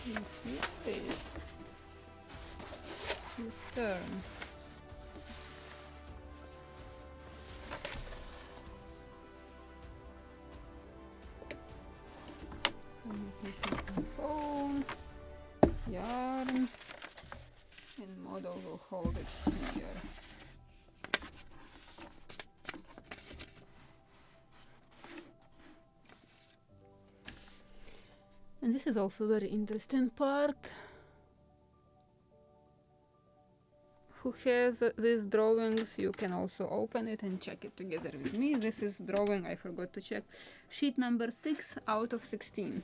[SPEAKER 1] And here is the stern. Phone, yarn, and model will hold it here. And this is also very interesting part. has these drawings, you can also open it and check it together with me. This is drawing, I forgot to check, sheet number 6 out of 16.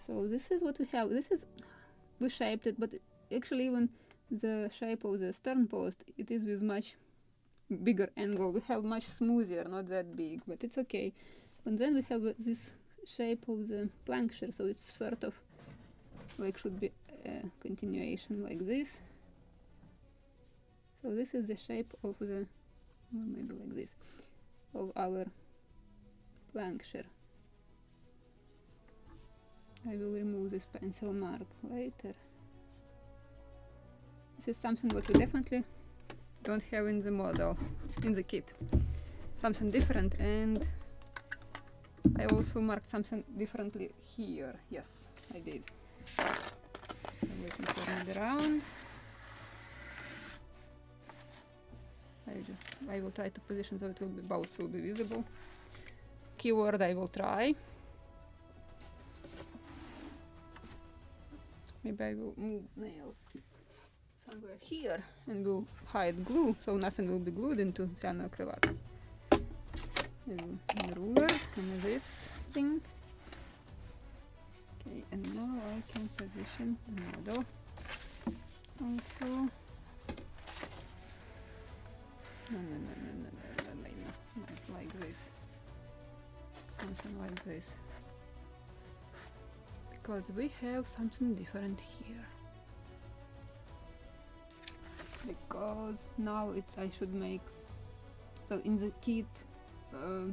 [SPEAKER 1] So this is what we have. We shaped it, but actually even the shape of the stern post, it is with much bigger angle. We have much smoother, not that big, but it's okay. And then we have this shape of the plank shear, so it's sort of like should be a continuation like this. So this is the shape of the, well, maybe like this, of our plank shear. I will remove this pencil mark later. This is something what we definitely don't have in the model, in the kit. Something different, and I also marked something differently here. Yes, I did. Let me turn it around. I will try to position so it will be both will be visible. Keyword I will try. Maybe I will move nails somewhere here and will hide glue, so nothing will be glued into cyanoacrylate. And the ruler and this thing. Okay, and now I can position the model. Also, no, like this, something like this, because we have something different here. Because now I should make, so in the kit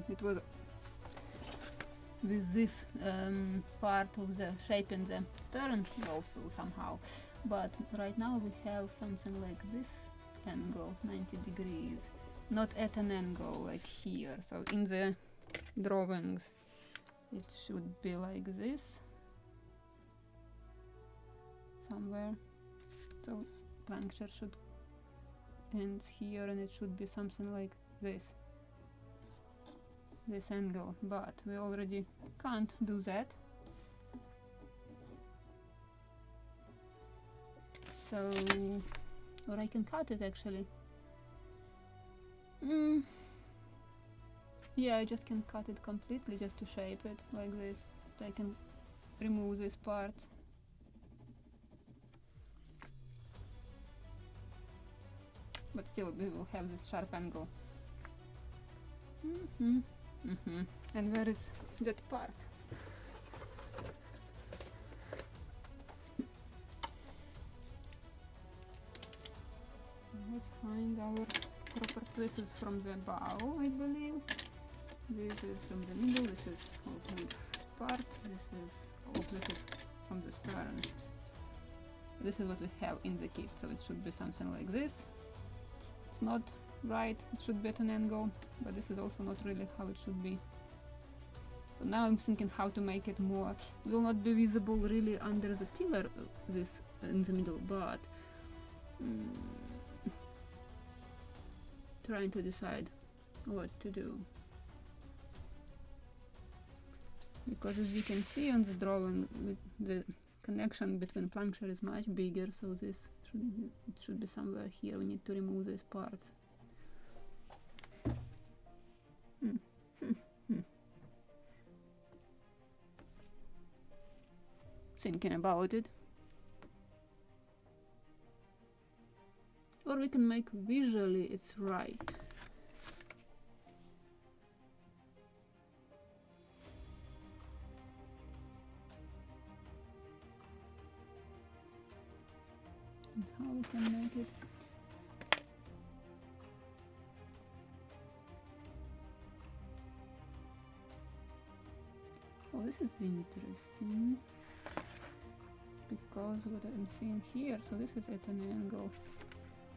[SPEAKER 1] it was with this part of the shape in the stern also somehow, but right now we have something like this angle, 90 degrees, not at an angle like here. So in the drawings it should be like this somewhere, so plank shear should end here and it should be something like this angle, but we already can't do that, so, or I can cut it actually. Yeah, I just can cut it completely just to shape it like this. So I can remove this part. But still we will have this sharp angle. And where is that part? Let's find our proper. This is from the bow, I believe. This is from the middle. This is ultimate part. This is from the stern. This is what we have in the kit, so it should be something like this. It's not right, it should be at an angle, but this is also not really how it should be. So now I'm thinking how to make it more. It will not be visible really under the tiller, this in the middle, but trying to decide what to do. Because as you can see on the drawing, the connection between plank shear is much bigger, so it should be somewhere here. We need to remove these parts. Thinking about it. Or we can make visually it's right. And how we can make it. Oh, this is interesting. Because what I'm seeing here, so this is at an angle.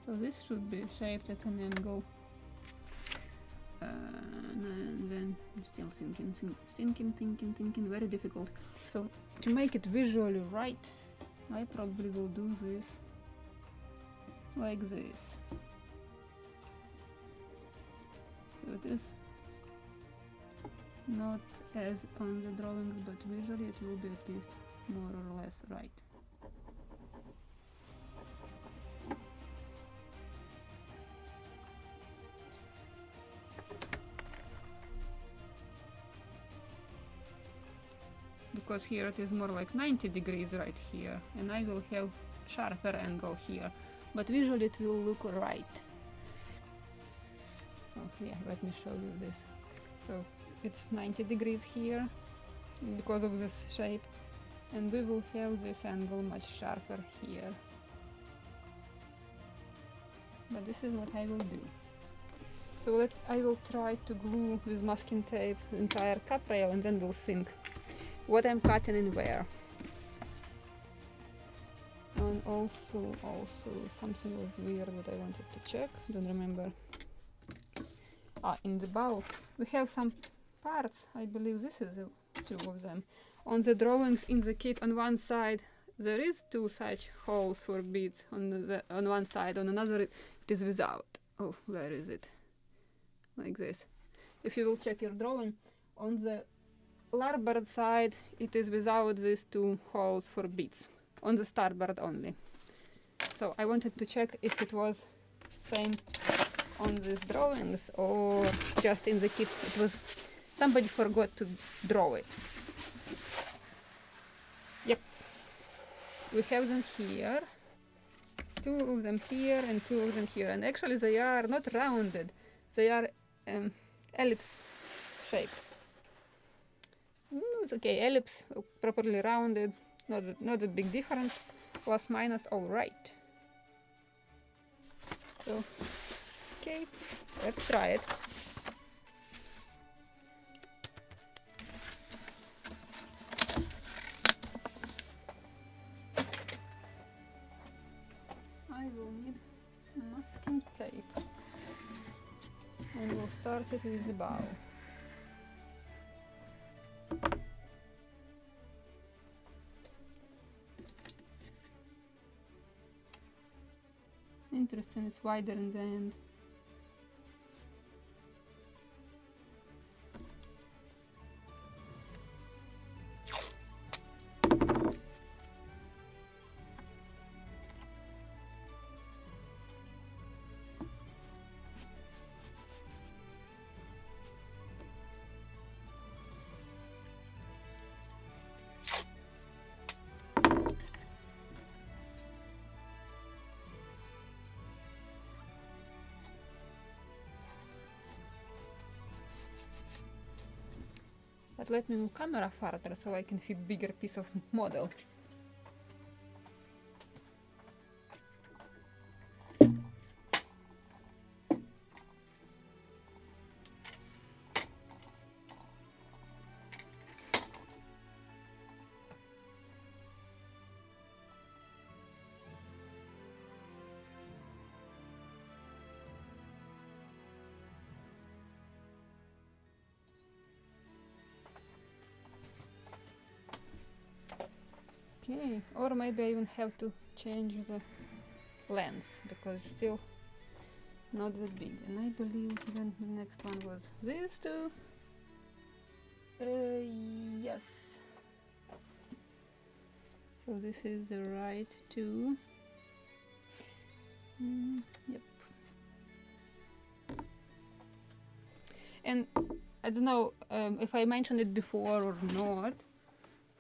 [SPEAKER 1] So this should be shaped at an angle. And then I'm still thinking, very difficult. So to make it visually right, I probably will do this like this. So it is not as on the drawings, but visually it will be at least more or less right. because here it is more like 90 degrees right here, and I will have sharper angle here, but visually it will look right. So yeah, let me show you this. So it's 90 degrees here because of this shape, and we will have this angle much sharper here. But this is what I will do. So I will try to glue with masking tape the entire cap rail, and then we'll think what I'm cutting and where. And also something was weird what I wanted to check, don't remember. In the bow we have some parts, I believe this is two of them. On the drawings in the kit, on one side there is two such holes for beads on one side, on another it is without. Oh, where is it? Like this. If you will check your drawing, on the larboard side it is without these two holes for beads, on the starboard only. So I wanted to check if it was same on these drawings or just in the kit. It was somebody forgot to draw it. Yep, we have them here, two of them here and two of them here, and actually they are not rounded, they are ellipse shape. It's okay, ellipse, properly rounded, not a big difference, plus minus all right. So okay, let's try it. I will need masking tape, and we'll start it with the bow. Interesting, it's wider in the end. But let me move camera farther so I can fit bigger piece of model. Okay, or maybe I even have to change the lens because still not that big. And I believe then the next one was these two. Yes. So this is the right two. Yep. And I don't know if I mentioned it before or not.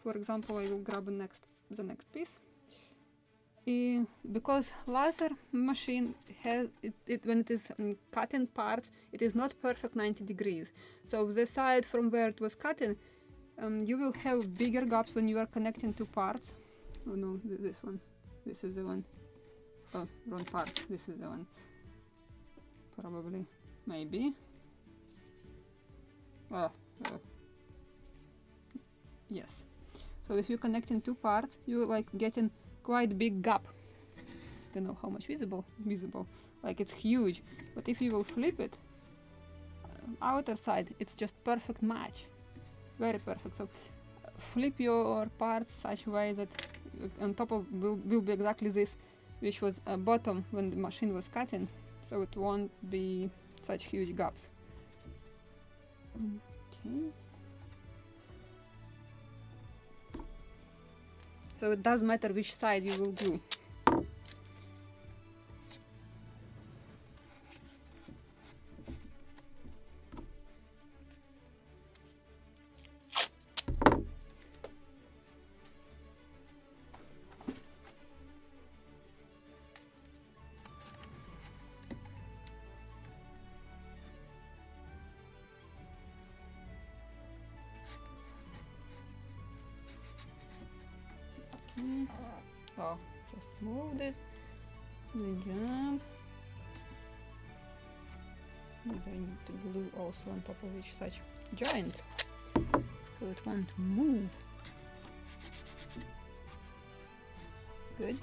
[SPEAKER 1] For example, I will grab the next piece. Because laser machine has when it is cutting parts, it is not perfect 90 degrees. So the side from where it was cutting, you will have bigger gaps when you are connecting two parts. Oh no, this one. This is the one. Oh, wrong part. This is the one. Probably. Maybe. Yes. So if you connect in two parts, you like getting quite big gap. Don't know how much visible, like it's huge. But if you will flip it, outer side, it's just perfect match, very perfect. So flip your parts such way that on top of will be exactly this, which was bottom when the machine was cutting, so it won't be such huge gaps. Okay. So it doesn't matter which side you will do. Okay. Oh, just moved it. Good job. Maybe I need to glue also on top of each such joint, so it won't move. Good.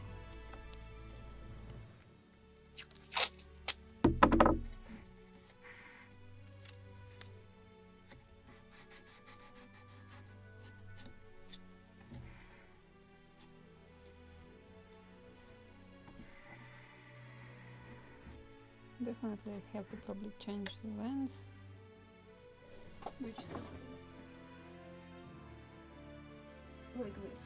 [SPEAKER 1] Definitely I have to probably change the lens. Which side? Like this.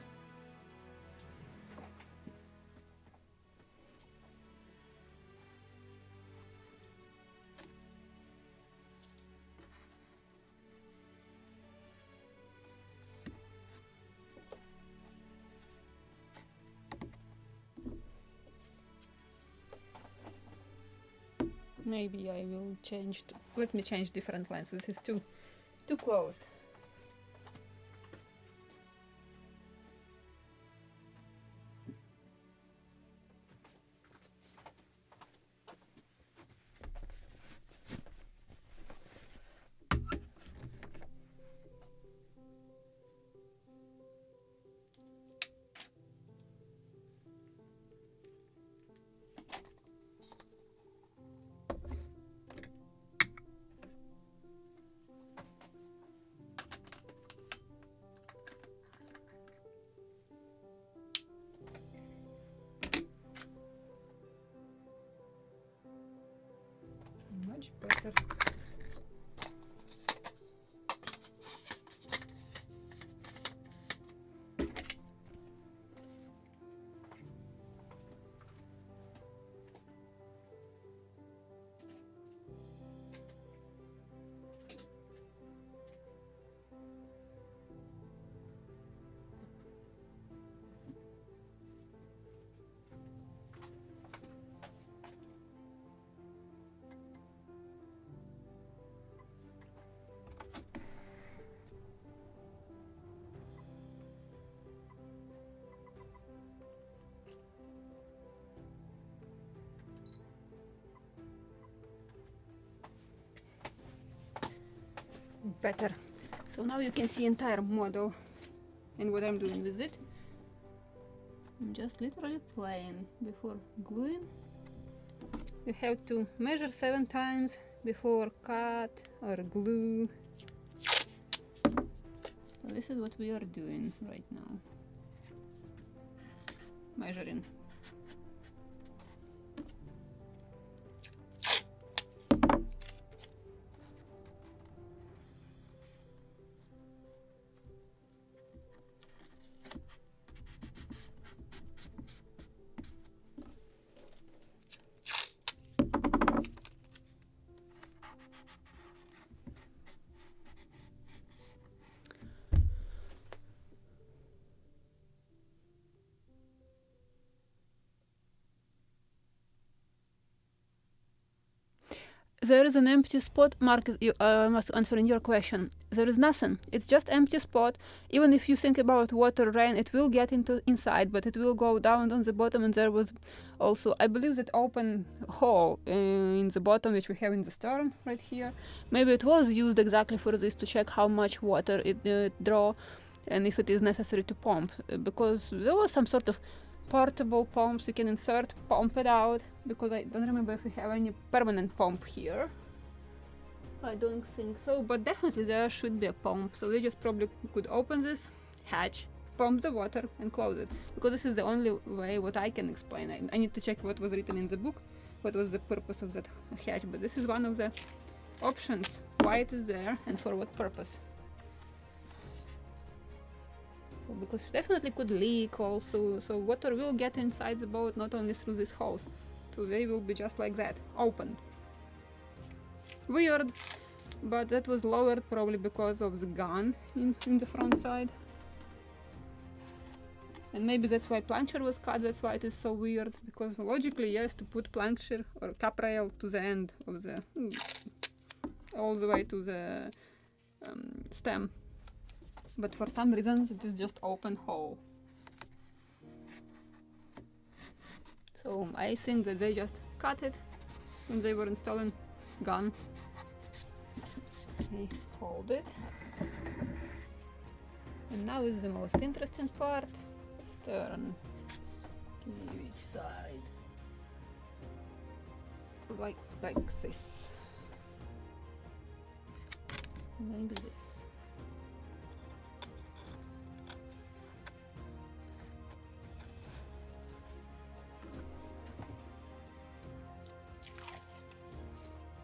[SPEAKER 1] Maybe I will change to, let me change different lenses. This is too close. Much better. Better. So now you can see entire model and what I'm doing with it. I'm just literally playing before gluing. You have to measure 7 times before cut or glue. So this is what we are doing right now. Measuring. There is an empty spot, Marcus, you must answer in your question. There is nothing. It's just empty spot. Even if you think about water, rain, it will get inside, but it will go down on the bottom. And there was also, I believe, that open hole in the bottom, which we have in the stern right here. Maybe it was used exactly for this, to check how much water it draw and if it is necessary to pump. Because there was some sort of portable pumps you can insert, pump it out, because I don't remember if we have any permanent pump here. I don't think so, but definitely there should be a pump, so they just probably could open this hatch, pump the water and close it, because this is the only way what I can explain. I need to check what was written in the book, what was the purpose of that hatch, but this is one of the options, why it is there and for what purpose. So because it definitely could leak also, so water will get inside the boat not only through these holes, so they will be just like that, open. Weird, but that was lowered probably because of the gun in the front side. And maybe that's why plunger was cut, that's why it is so weird, because logically yes, to put plunger or cap rail to the end of the, all the way to the stem. But for some reasons it is just open hole. So I think that they just cut it when they were installed. Gone. We hold it. And now is the most interesting part. Turn. Which side? Like this. Like this.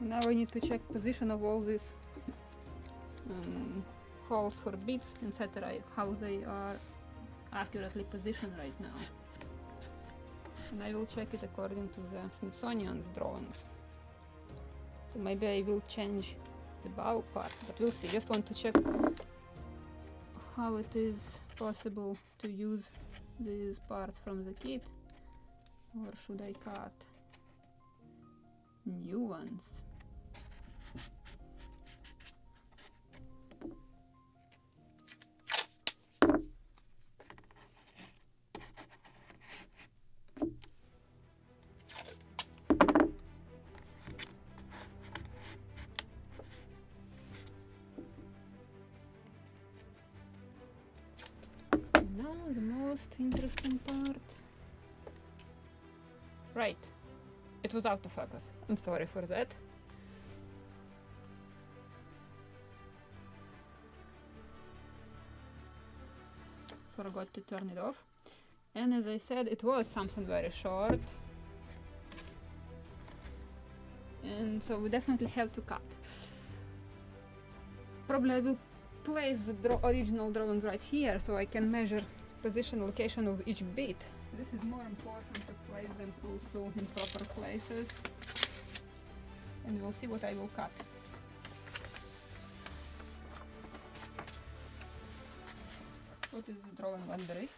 [SPEAKER 1] Now I need to check position of all these holes for bits, etc. How they are accurately positioned right now. And I will check it according to the Smithsonian's drawings. So maybe I will change the bow part, but we'll see. Just want to check how it is possible to use these parts from the kit, or should I cut new ones? Now the most interesting part. Right, it was out of focus. I'm sorry for that. Forgot to turn it off. And as I said, it was something very short. And so we definitely have to cut. Probably I will place the original drawings right here so I can measure position location of each bit. This is more important to place them also in proper places. And we'll see what I will cut. What is the drawing under it?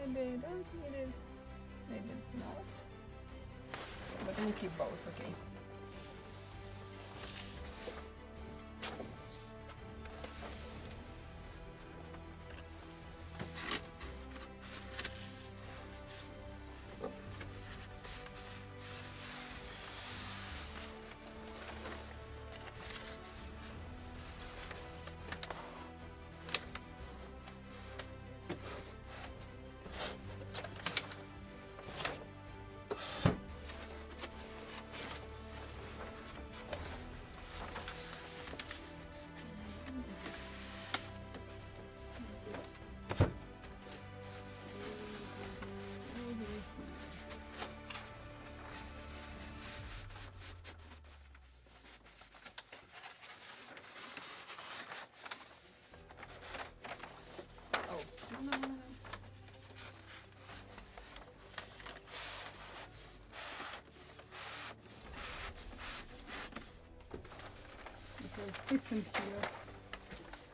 [SPEAKER 1] Maybe I don't need it. Maybe not. But we'll keep both, okay. System here,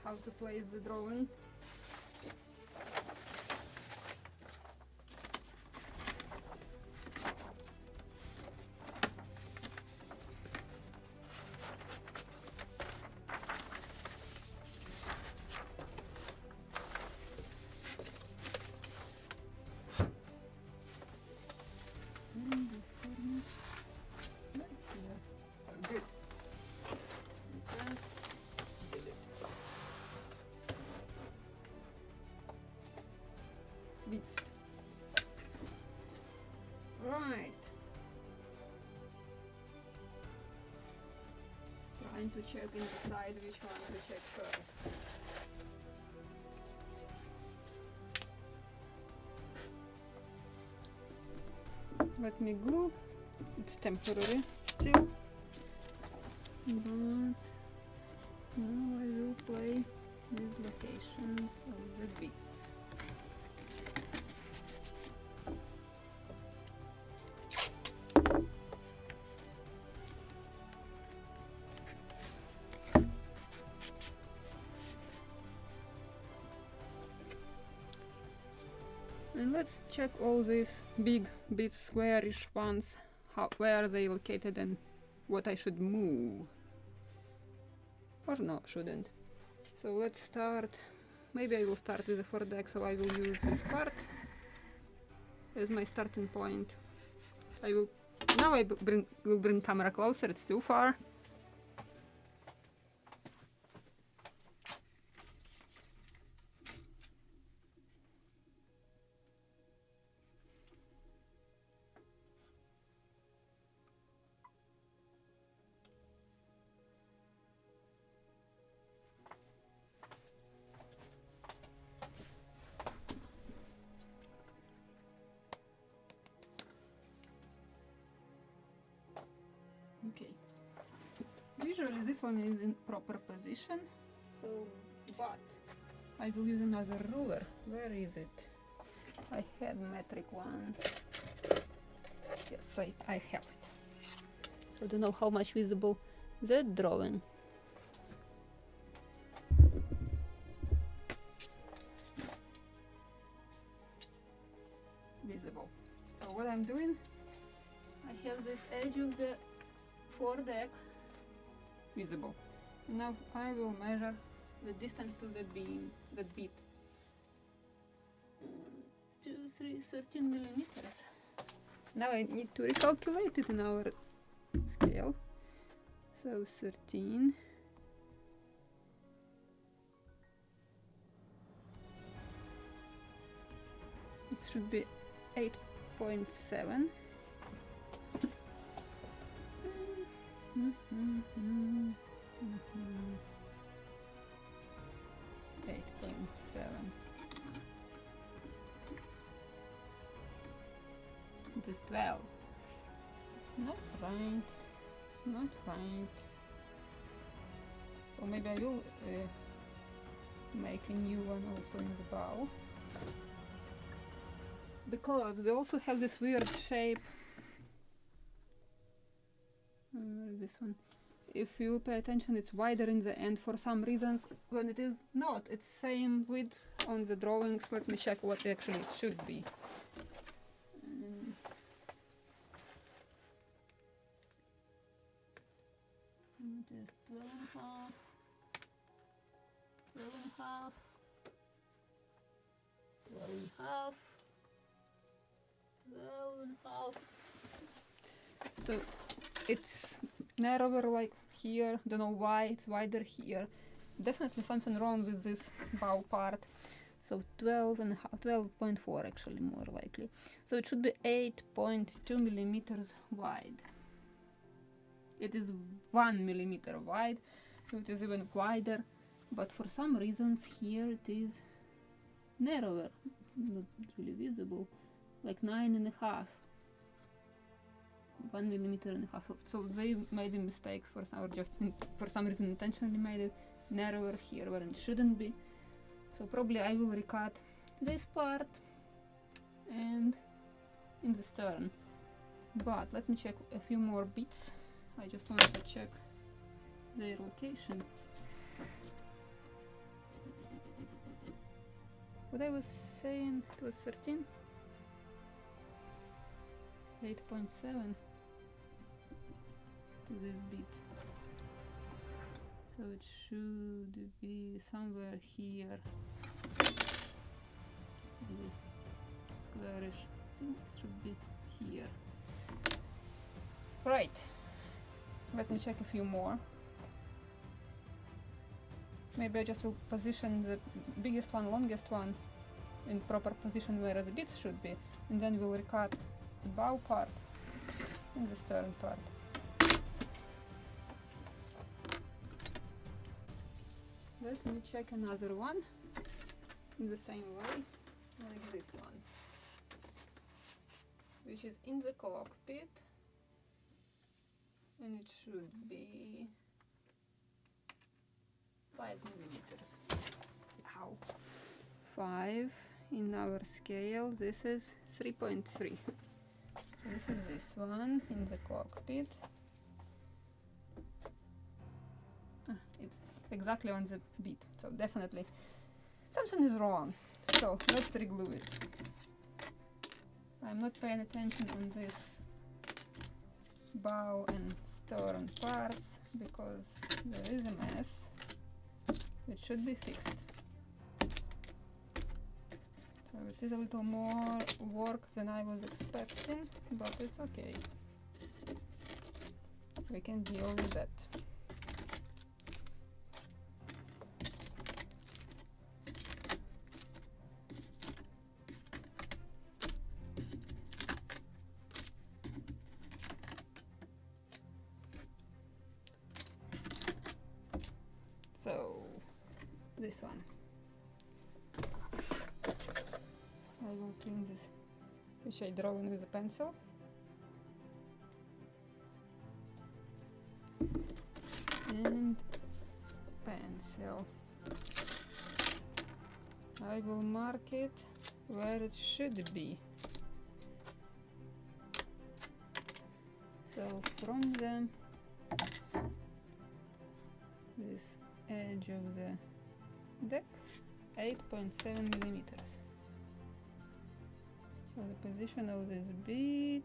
[SPEAKER 1] how to place the drawing. Bits. Right. Trying to check inside which one to check first. Let me glue. It's temporary still. But now I will play these locations of the bits. And let's check all these big bits, squarish ones, where are they located and what I should move. Or no, shouldn't. So let's start. Maybe I will start with the 4 deck, so I will use this part. as my starting point. I will bring camera closer. It's too far. Okay. Usually this one is in proper position, so but I will use another ruler. Where is it? I had metric ones. Yes, I have it. I don't know how much visible that drawing. Visible. So what I'm doing, I have this edge of the foredeck visible. Now I will measure the distance to the beam, the bit. 1, 2, 3, 13 millimeters. Now I need to recalculate it in our scale. So 13. It should be 8.7. 8.7. It is 12. Not right. Not right. So maybe I will make a new one also in the bow. Because we also have this weird shape. Where is this one? If you pay attention, it's wider in the end for some reasons, when it is not. It's same width on the drawings. Let me check what actually it should be. It is 12 and a half, 12 and a half, 12 and a half, 12 and a half. So it's narrower like here, don't know why it's wider here. Definitely something wrong with this bow part. So 12 and a half, 12.4 actually more likely. So it should be 8.2 millimeters wide. It is 1 millimeter wide, so it is even wider, but for some reasons here it is narrower, not really visible, like 9.5. 1 millimeter and a half. So they made a mistake for some, or just for some reason intentionally made it narrower here where it shouldn't be. So probably I will recut this part and in the stern. But let me check a few more bits. I just wanted to check their location. What I was saying, it was 13? 8.7 to this bit. So it should be somewhere here. This squarish thing should be here. Right. Let me check a few more. Maybe I just will position the biggest one, longest one in proper position where the bits should be, and then we'll recut the bow part and the stern part. Let me check another one in the same way, like this one, which is in the cockpit, and it should be 5 millimeters. Ow. 5 in our scale. This is 3.3. So this is this one in the cockpit. It's exactly on the beat, so definitely something is wrong. So let's reglue it. I'm not paying attention on this bow and stern parts because there is a mess. It should be fixed. So it is a little more work than I was expecting, but it's okay. We can deal with that. So this one, I will clean this, which I draw in with a pencil. And pencil. I will mark it where it should be. So from this edge of the deck, 8.7 millimeters. So the position of this bead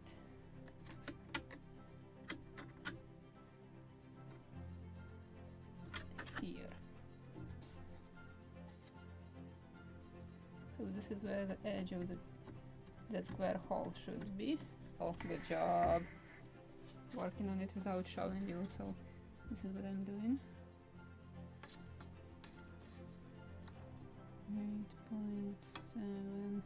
[SPEAKER 1] here. So this is where the edge of that square hole should be. Oh, good job. Working on it without showing you, so this is what I'm doing. 8.7.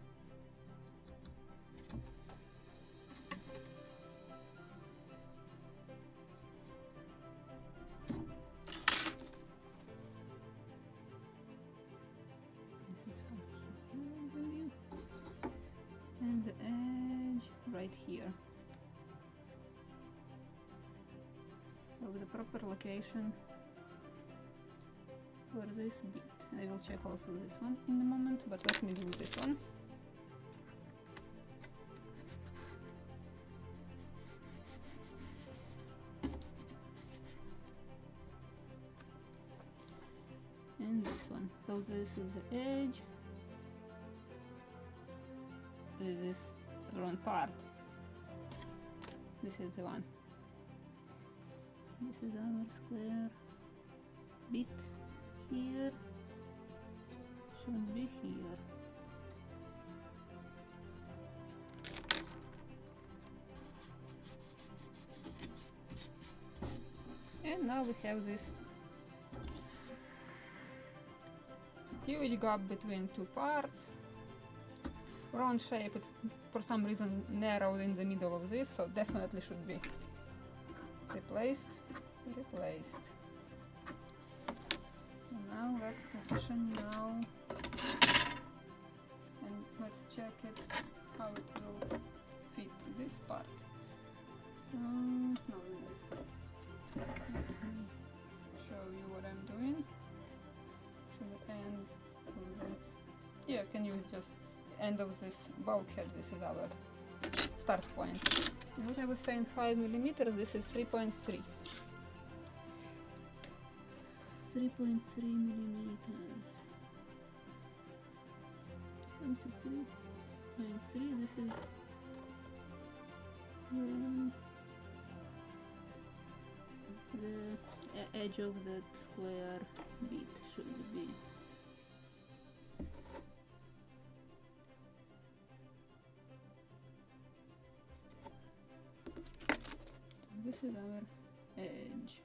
[SPEAKER 1] This is from here, I believe. And the edge right here. So the proper location for this bead. I will check also this one in a moment, but let me do this one. And this one. So this is the edge. This is the wrong part. This is the one. This is our square bit here. Should be here. And now we have this huge gap between two parts. Round shape, it's for some reason narrowed in the middle of this, so definitely should be replaced. Now let's position now, and let's check it how it will fit this part. So no, this. Let me show you what I'm doing. To the ends of the, yeah, I can use just end of this bulkhead. This is our start point. And what I was saying, 5 millimeters. This is 3.3. 3.3 millimeters. 23.3. This is the edge of that square bit should be. This is our edge.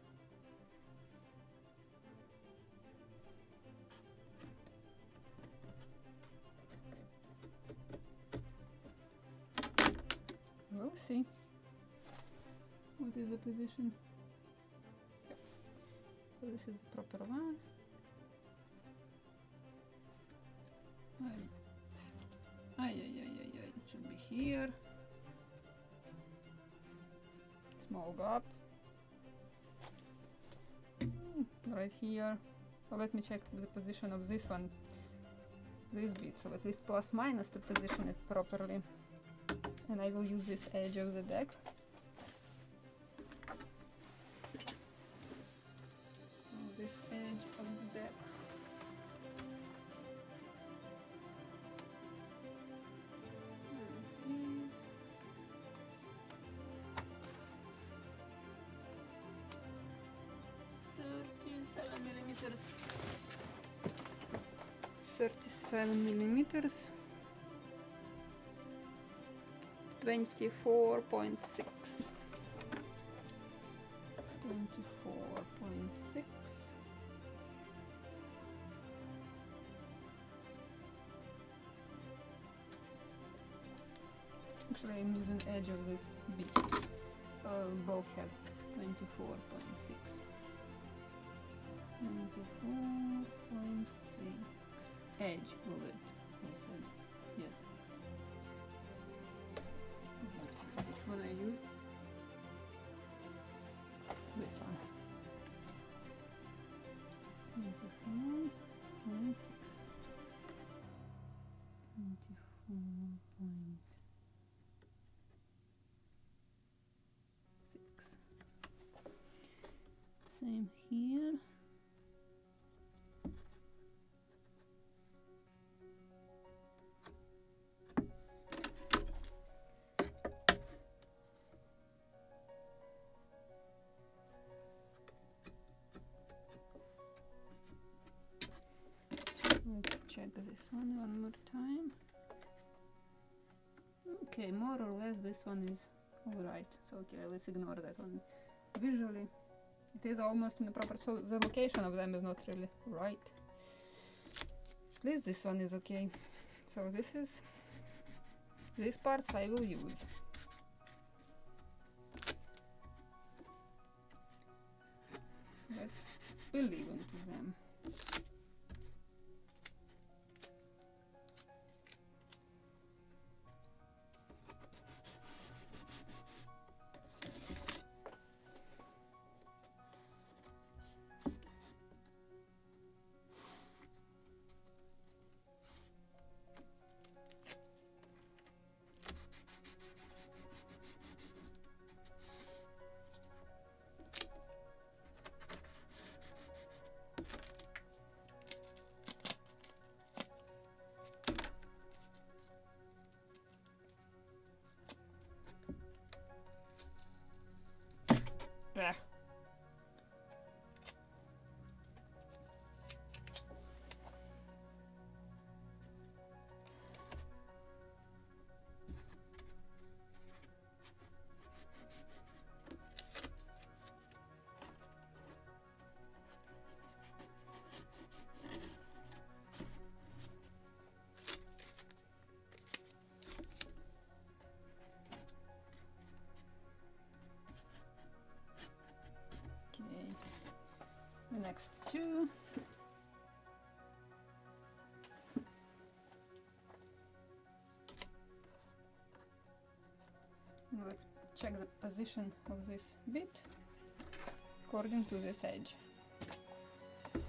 [SPEAKER 1] We'll see what is the position. Yep. So this is the proper one. It should be here. Small gap right here. So let me check the position of this one, this bit, so at least plus minus to position it properly. And I will use this edge of the deck. This edge of the deck. There it is. Millimeters. 37 millimeters. 24.6. 24.6. Actually, I'm using edge of this big bulkhead. 24.6. 24.6 edge of it, I said. Yes. Which one I used? This one. 24.6. 24.6. Same here. Let's check this one more time. Okay, more or less this one is alright. So okay, let's ignore that one. Visually, it is almost in the proper, so the location of them is not really right. At least this one is okay. So these parts I will use. Let's believe into them. Yeah. The next two. Let's check the position of this bit according to this edge. So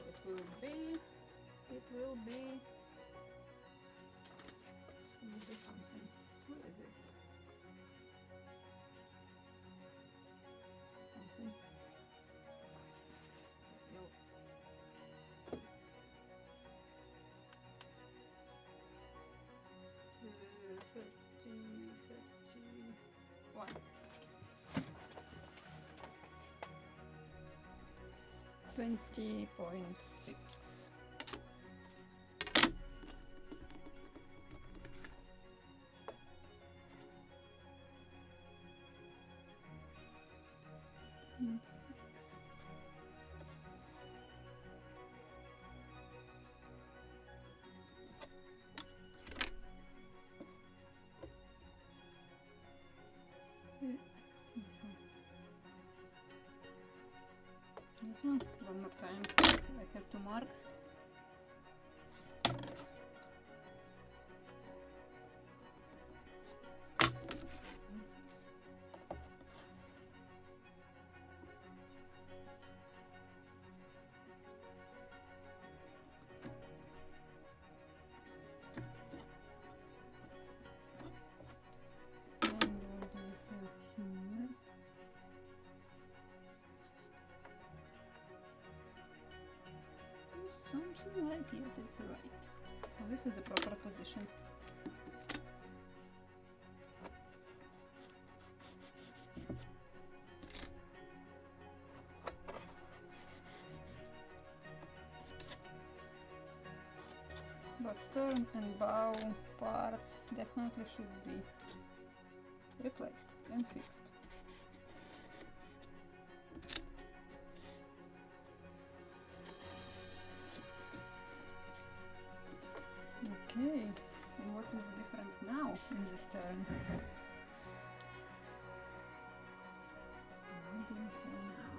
[SPEAKER 1] it will be something. What is this? Something. No. One. 20.6. This one, one more time. I have two marks. Something like, yes, it's right. So this is the proper position. but stern and bow parts definitely should be replaced and fixed. Okay, and what is the difference now in the stern? What do we have now?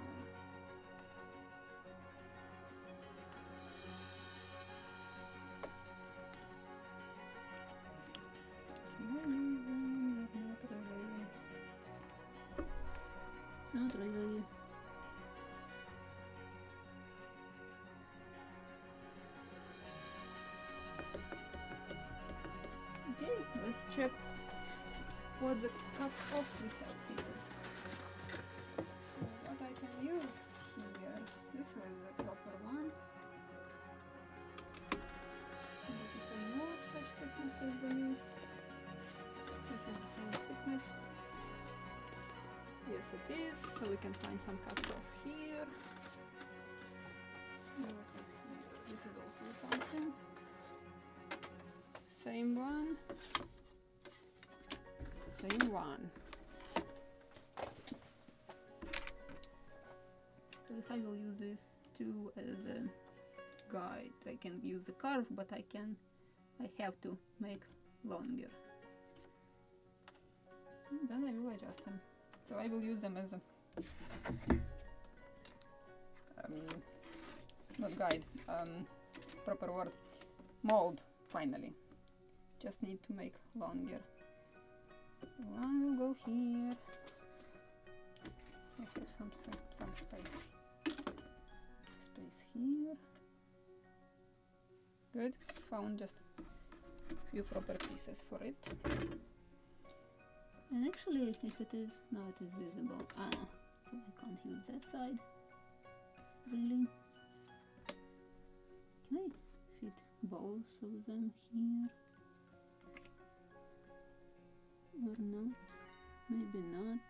[SPEAKER 1] Not really. Okay, let's check what the cut-off we have pieces. What I can use here, this was the proper one. But you can more such thicknesses than you. This is the same thickness. Yes, it is. So we can find some cuts off here. And what was here? This is also something. Same one. Same one. So if I will use this too as a guide, I can use a curve, but I have to make longer. And then I will adjust them. So I will use them as a not guide, proper word, mold finally. Just need to make longer. One will go here. I have some space. Space here. Good. Found just a few proper pieces for it. And actually, if it is, now it is visible. So I can't use that side. Really? Can I fit both of them here? Or not? Maybe not.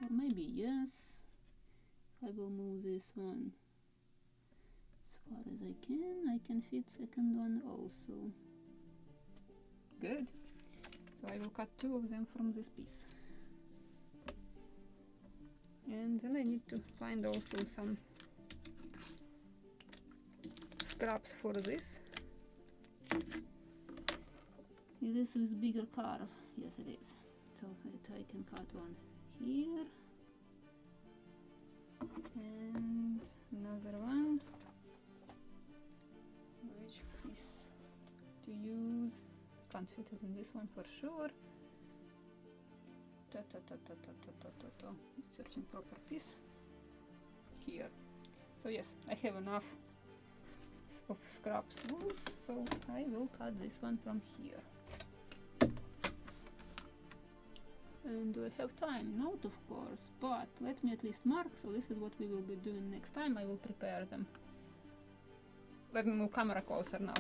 [SPEAKER 1] Or maybe yes. I will move this one as far as I can fit second one also. Good. So I will cut two of them from this piece. And then I need to find also some scraps for this. Is this with bigger carve? Yes, it is. So I can cut one here. And another one. Which piece to use? Can't fit it in this one for sure. Searching proper piece. Here. So yes, I have enough of scraps woods, so I will cut this one from here. And do I have time? Not of course, but let me at least mark, so this is what we will be doing next time. I will prepare them. Let me move camera closer now.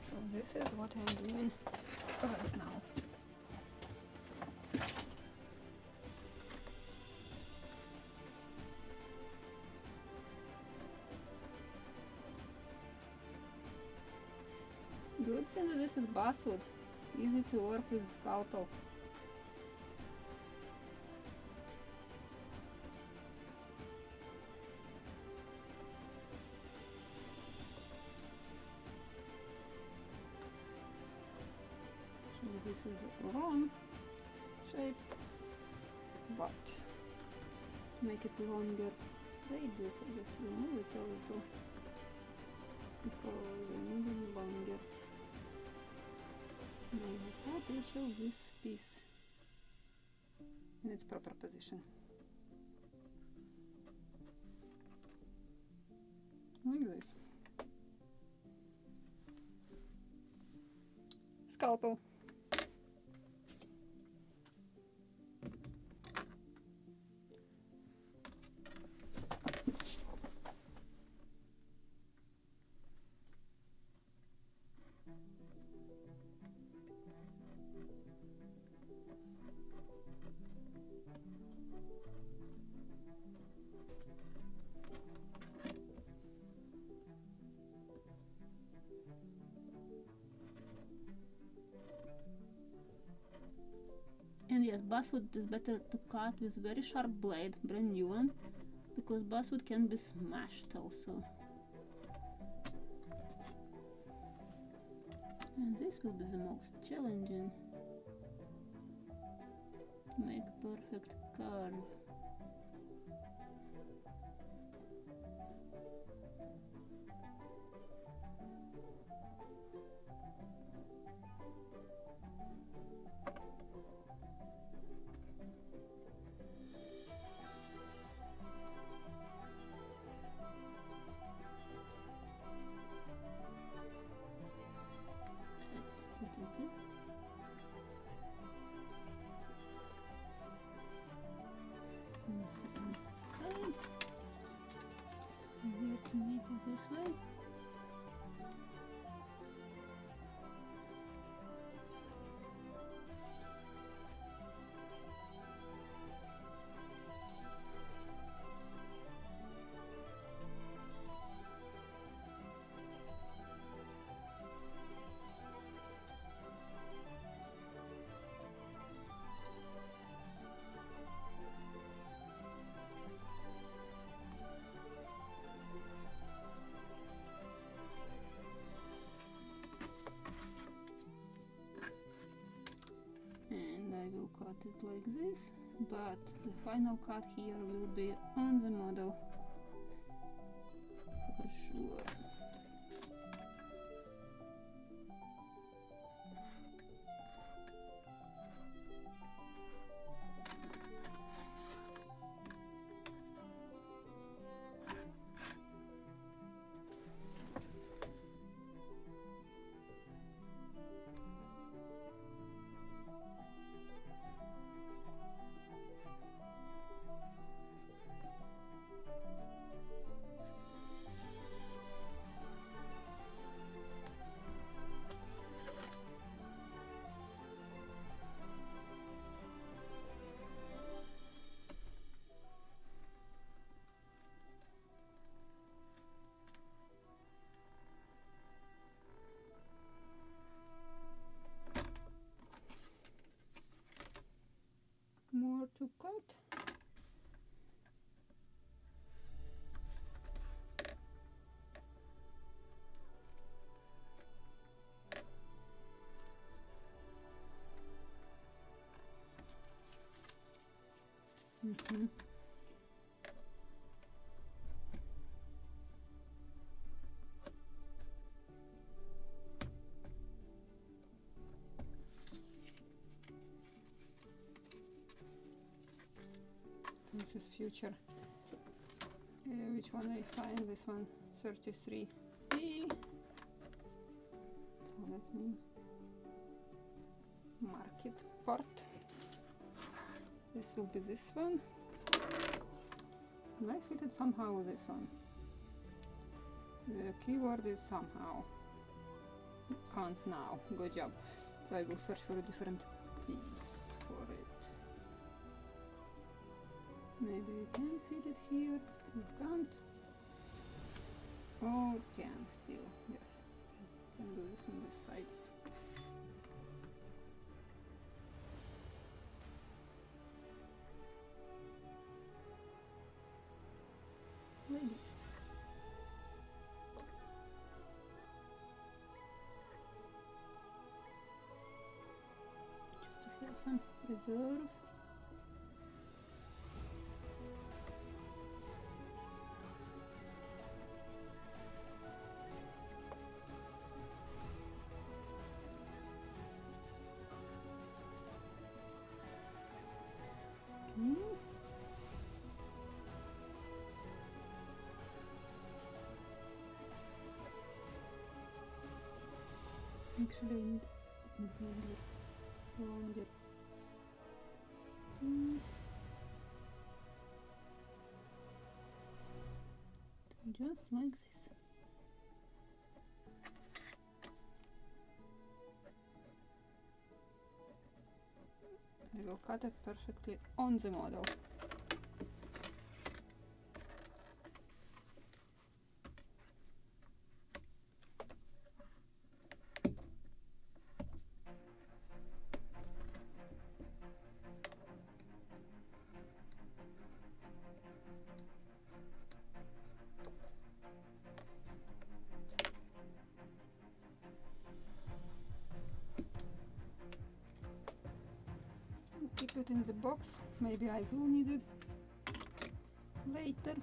[SPEAKER 1] So this is what I'm doing right now. Good thing that this is basswood, easy to work with scalpel. This is wrong shape, but make it longer radius. I just remove it a little because I need it longer. Now I will show this piece in its proper position. Like this. scalpel. And yes, basswood is better to cut with very sharp blade, brand new one, because basswood can be smashed also. And this will be the most challenging. Make perfect carve. Second side. Let's make it this way. And I will cut it like this, but the final cut here will be on the model for sure. More to cut. This is future. Which one I signed? This one, 33E. So let me mark it. Port. This will be this one. And I fit it somehow with this one. The keyword is somehow. Can't now. Good job. So I will search for a different piece for it. Maybe we can fit it here. We can't. Oh, can still. Yes. Can do this on this side. Like this. Just to have some reserve. Actually, I need longer piece. Just like this. I will cut it perfectly on the model. Keep it in the box, maybe I will need it later.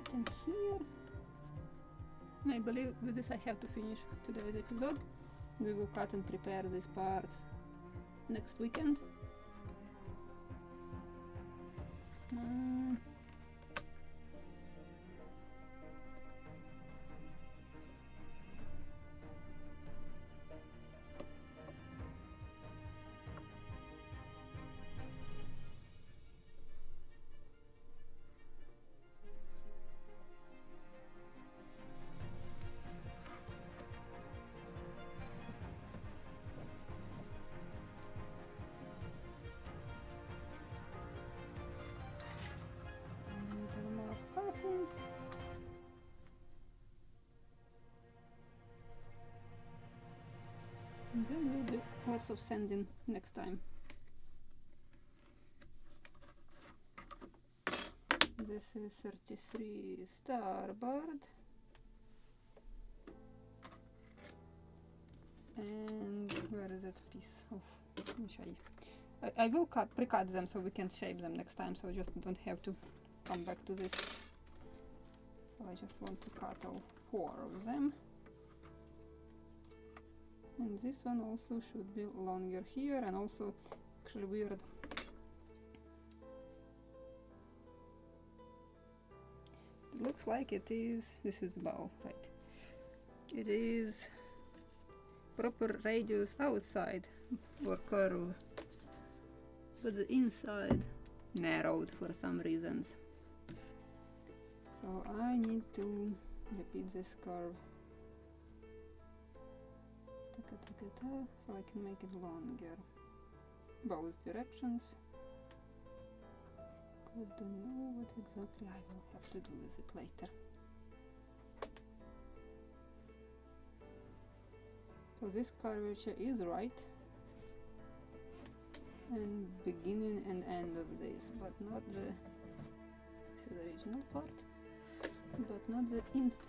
[SPEAKER 1] Cutting here. I believe with this I have to finish today's episode. We will cut and prepare this part next weekend. And then we'll do lots of sanding next time. This is 33 starboard. And where is that piece of I will pre-cut them so we can shape them next time, so just don't have to come back to this. So I just want to cut all 4 of them. And this one also should be longer here, and also actually weird. It looks like it is, this is the bow, right? It is proper radius outside for curve, but the inside narrowed for some reasons. So I need to repeat this curve so I can make it longer, both directions. I don't know what exactly I will have to do with it later. So this curvature is right, and beginning and end of this, but not the, this is the original part, but not the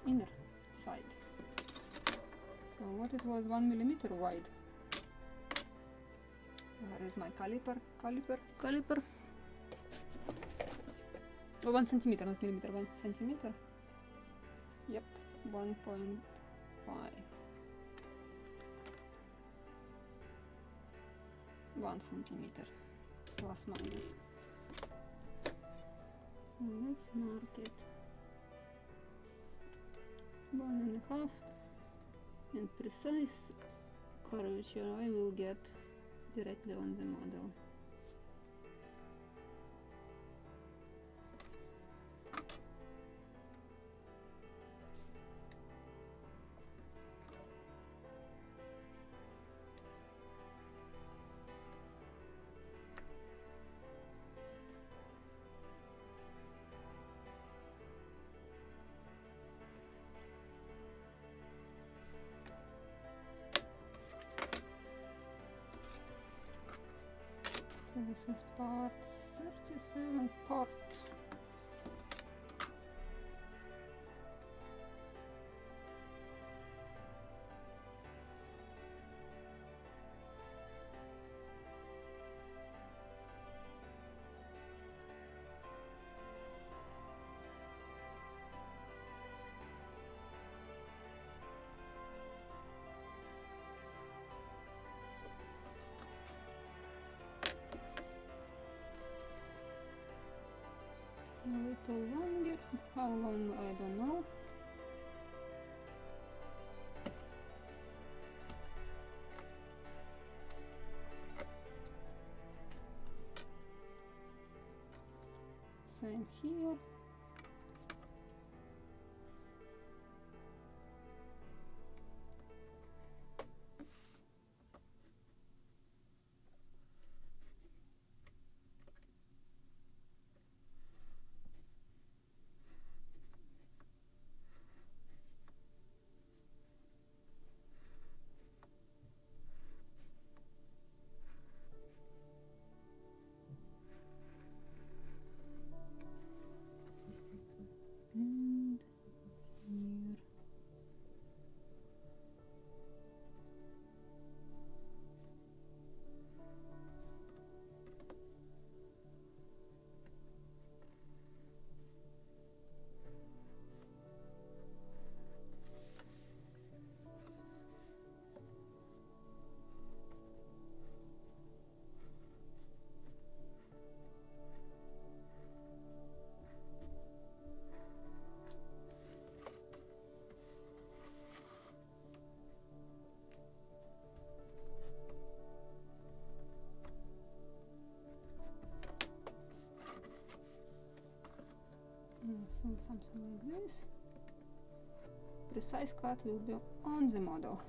[SPEAKER 1] inner side. So what it was 1 millimeter wide. Where is my caliper? Oh, 1 centimeter, not millimeter, 1 centimeter. Yep, 1.5. 1 centimeter plus minus. So let's mark it 1.5, and precise curvature I will get directly on the model. So this is part 37 part. A little longer, how long I don't know. Same here. And here. So something like this. Precise cut will be on the model.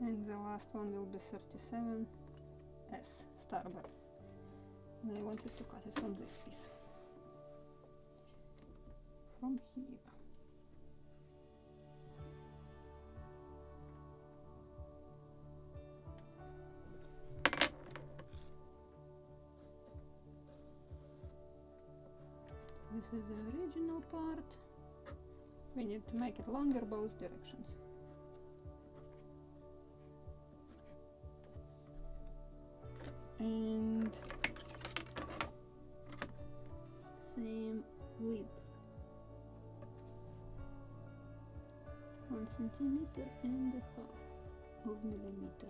[SPEAKER 1] And the last one will be 37S starboard. And I wanted to cut it from this piece. From here. This is the original part. We need to make it longer both directions. And same width, 1 centimeter and a half of millimeter.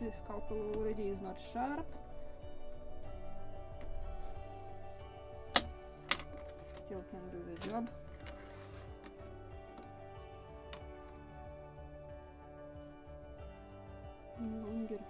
[SPEAKER 1] this scalpel already is not sharp. Still can do the job. Longer here.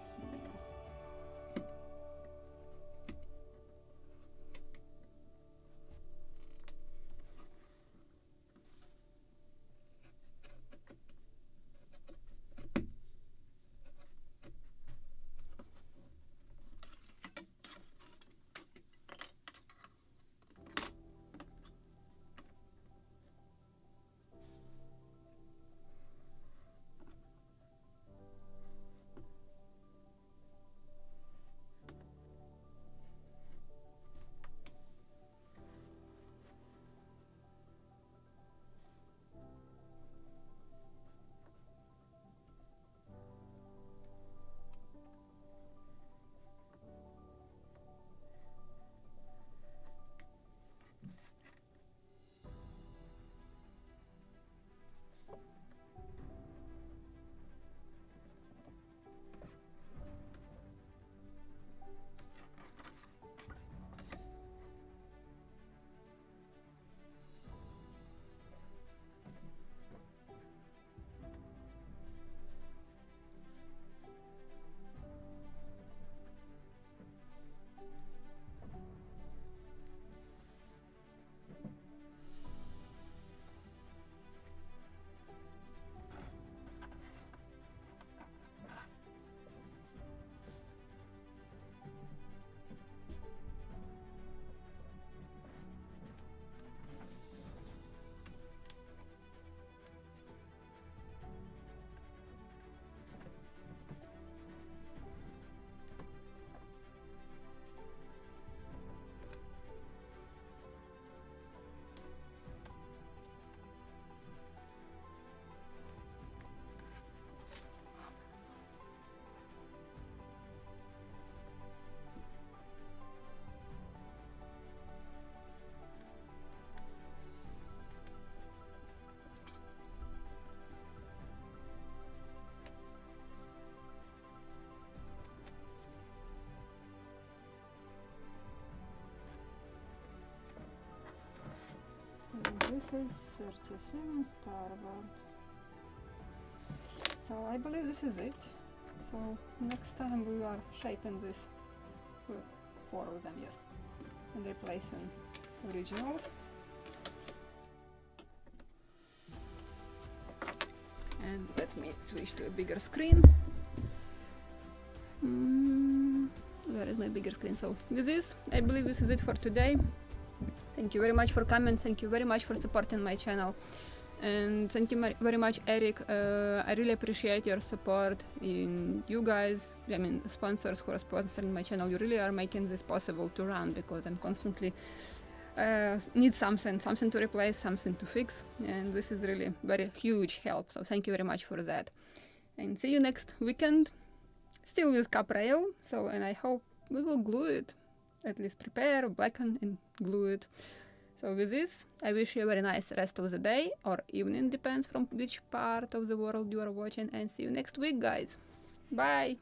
[SPEAKER 1] This is 37 starboard. So I believe this is it. So next time we are shaping this, 4 of them, yes, and replacing originals. And let me switch to a bigger screen. Where is my bigger screen? So with this, I believe this is it for today. Thank you very much for coming. Thank you very much for supporting my channel. And thank you very much, Eric. I really appreciate your support. In you guys, I mean sponsors who are sponsoring my channel, you really are making this possible to run, because I'm constantly need something to replace, something to fix, and this is really very huge help. So thank you very much for that. And see you next weekend, still with cap rail. So, and I hope we will glue it, at least prepare, blacken and glue it. So with this, I wish you a very nice rest of the day or evening, depends from which part of the world you are watching, and see you next week, guys. Bye!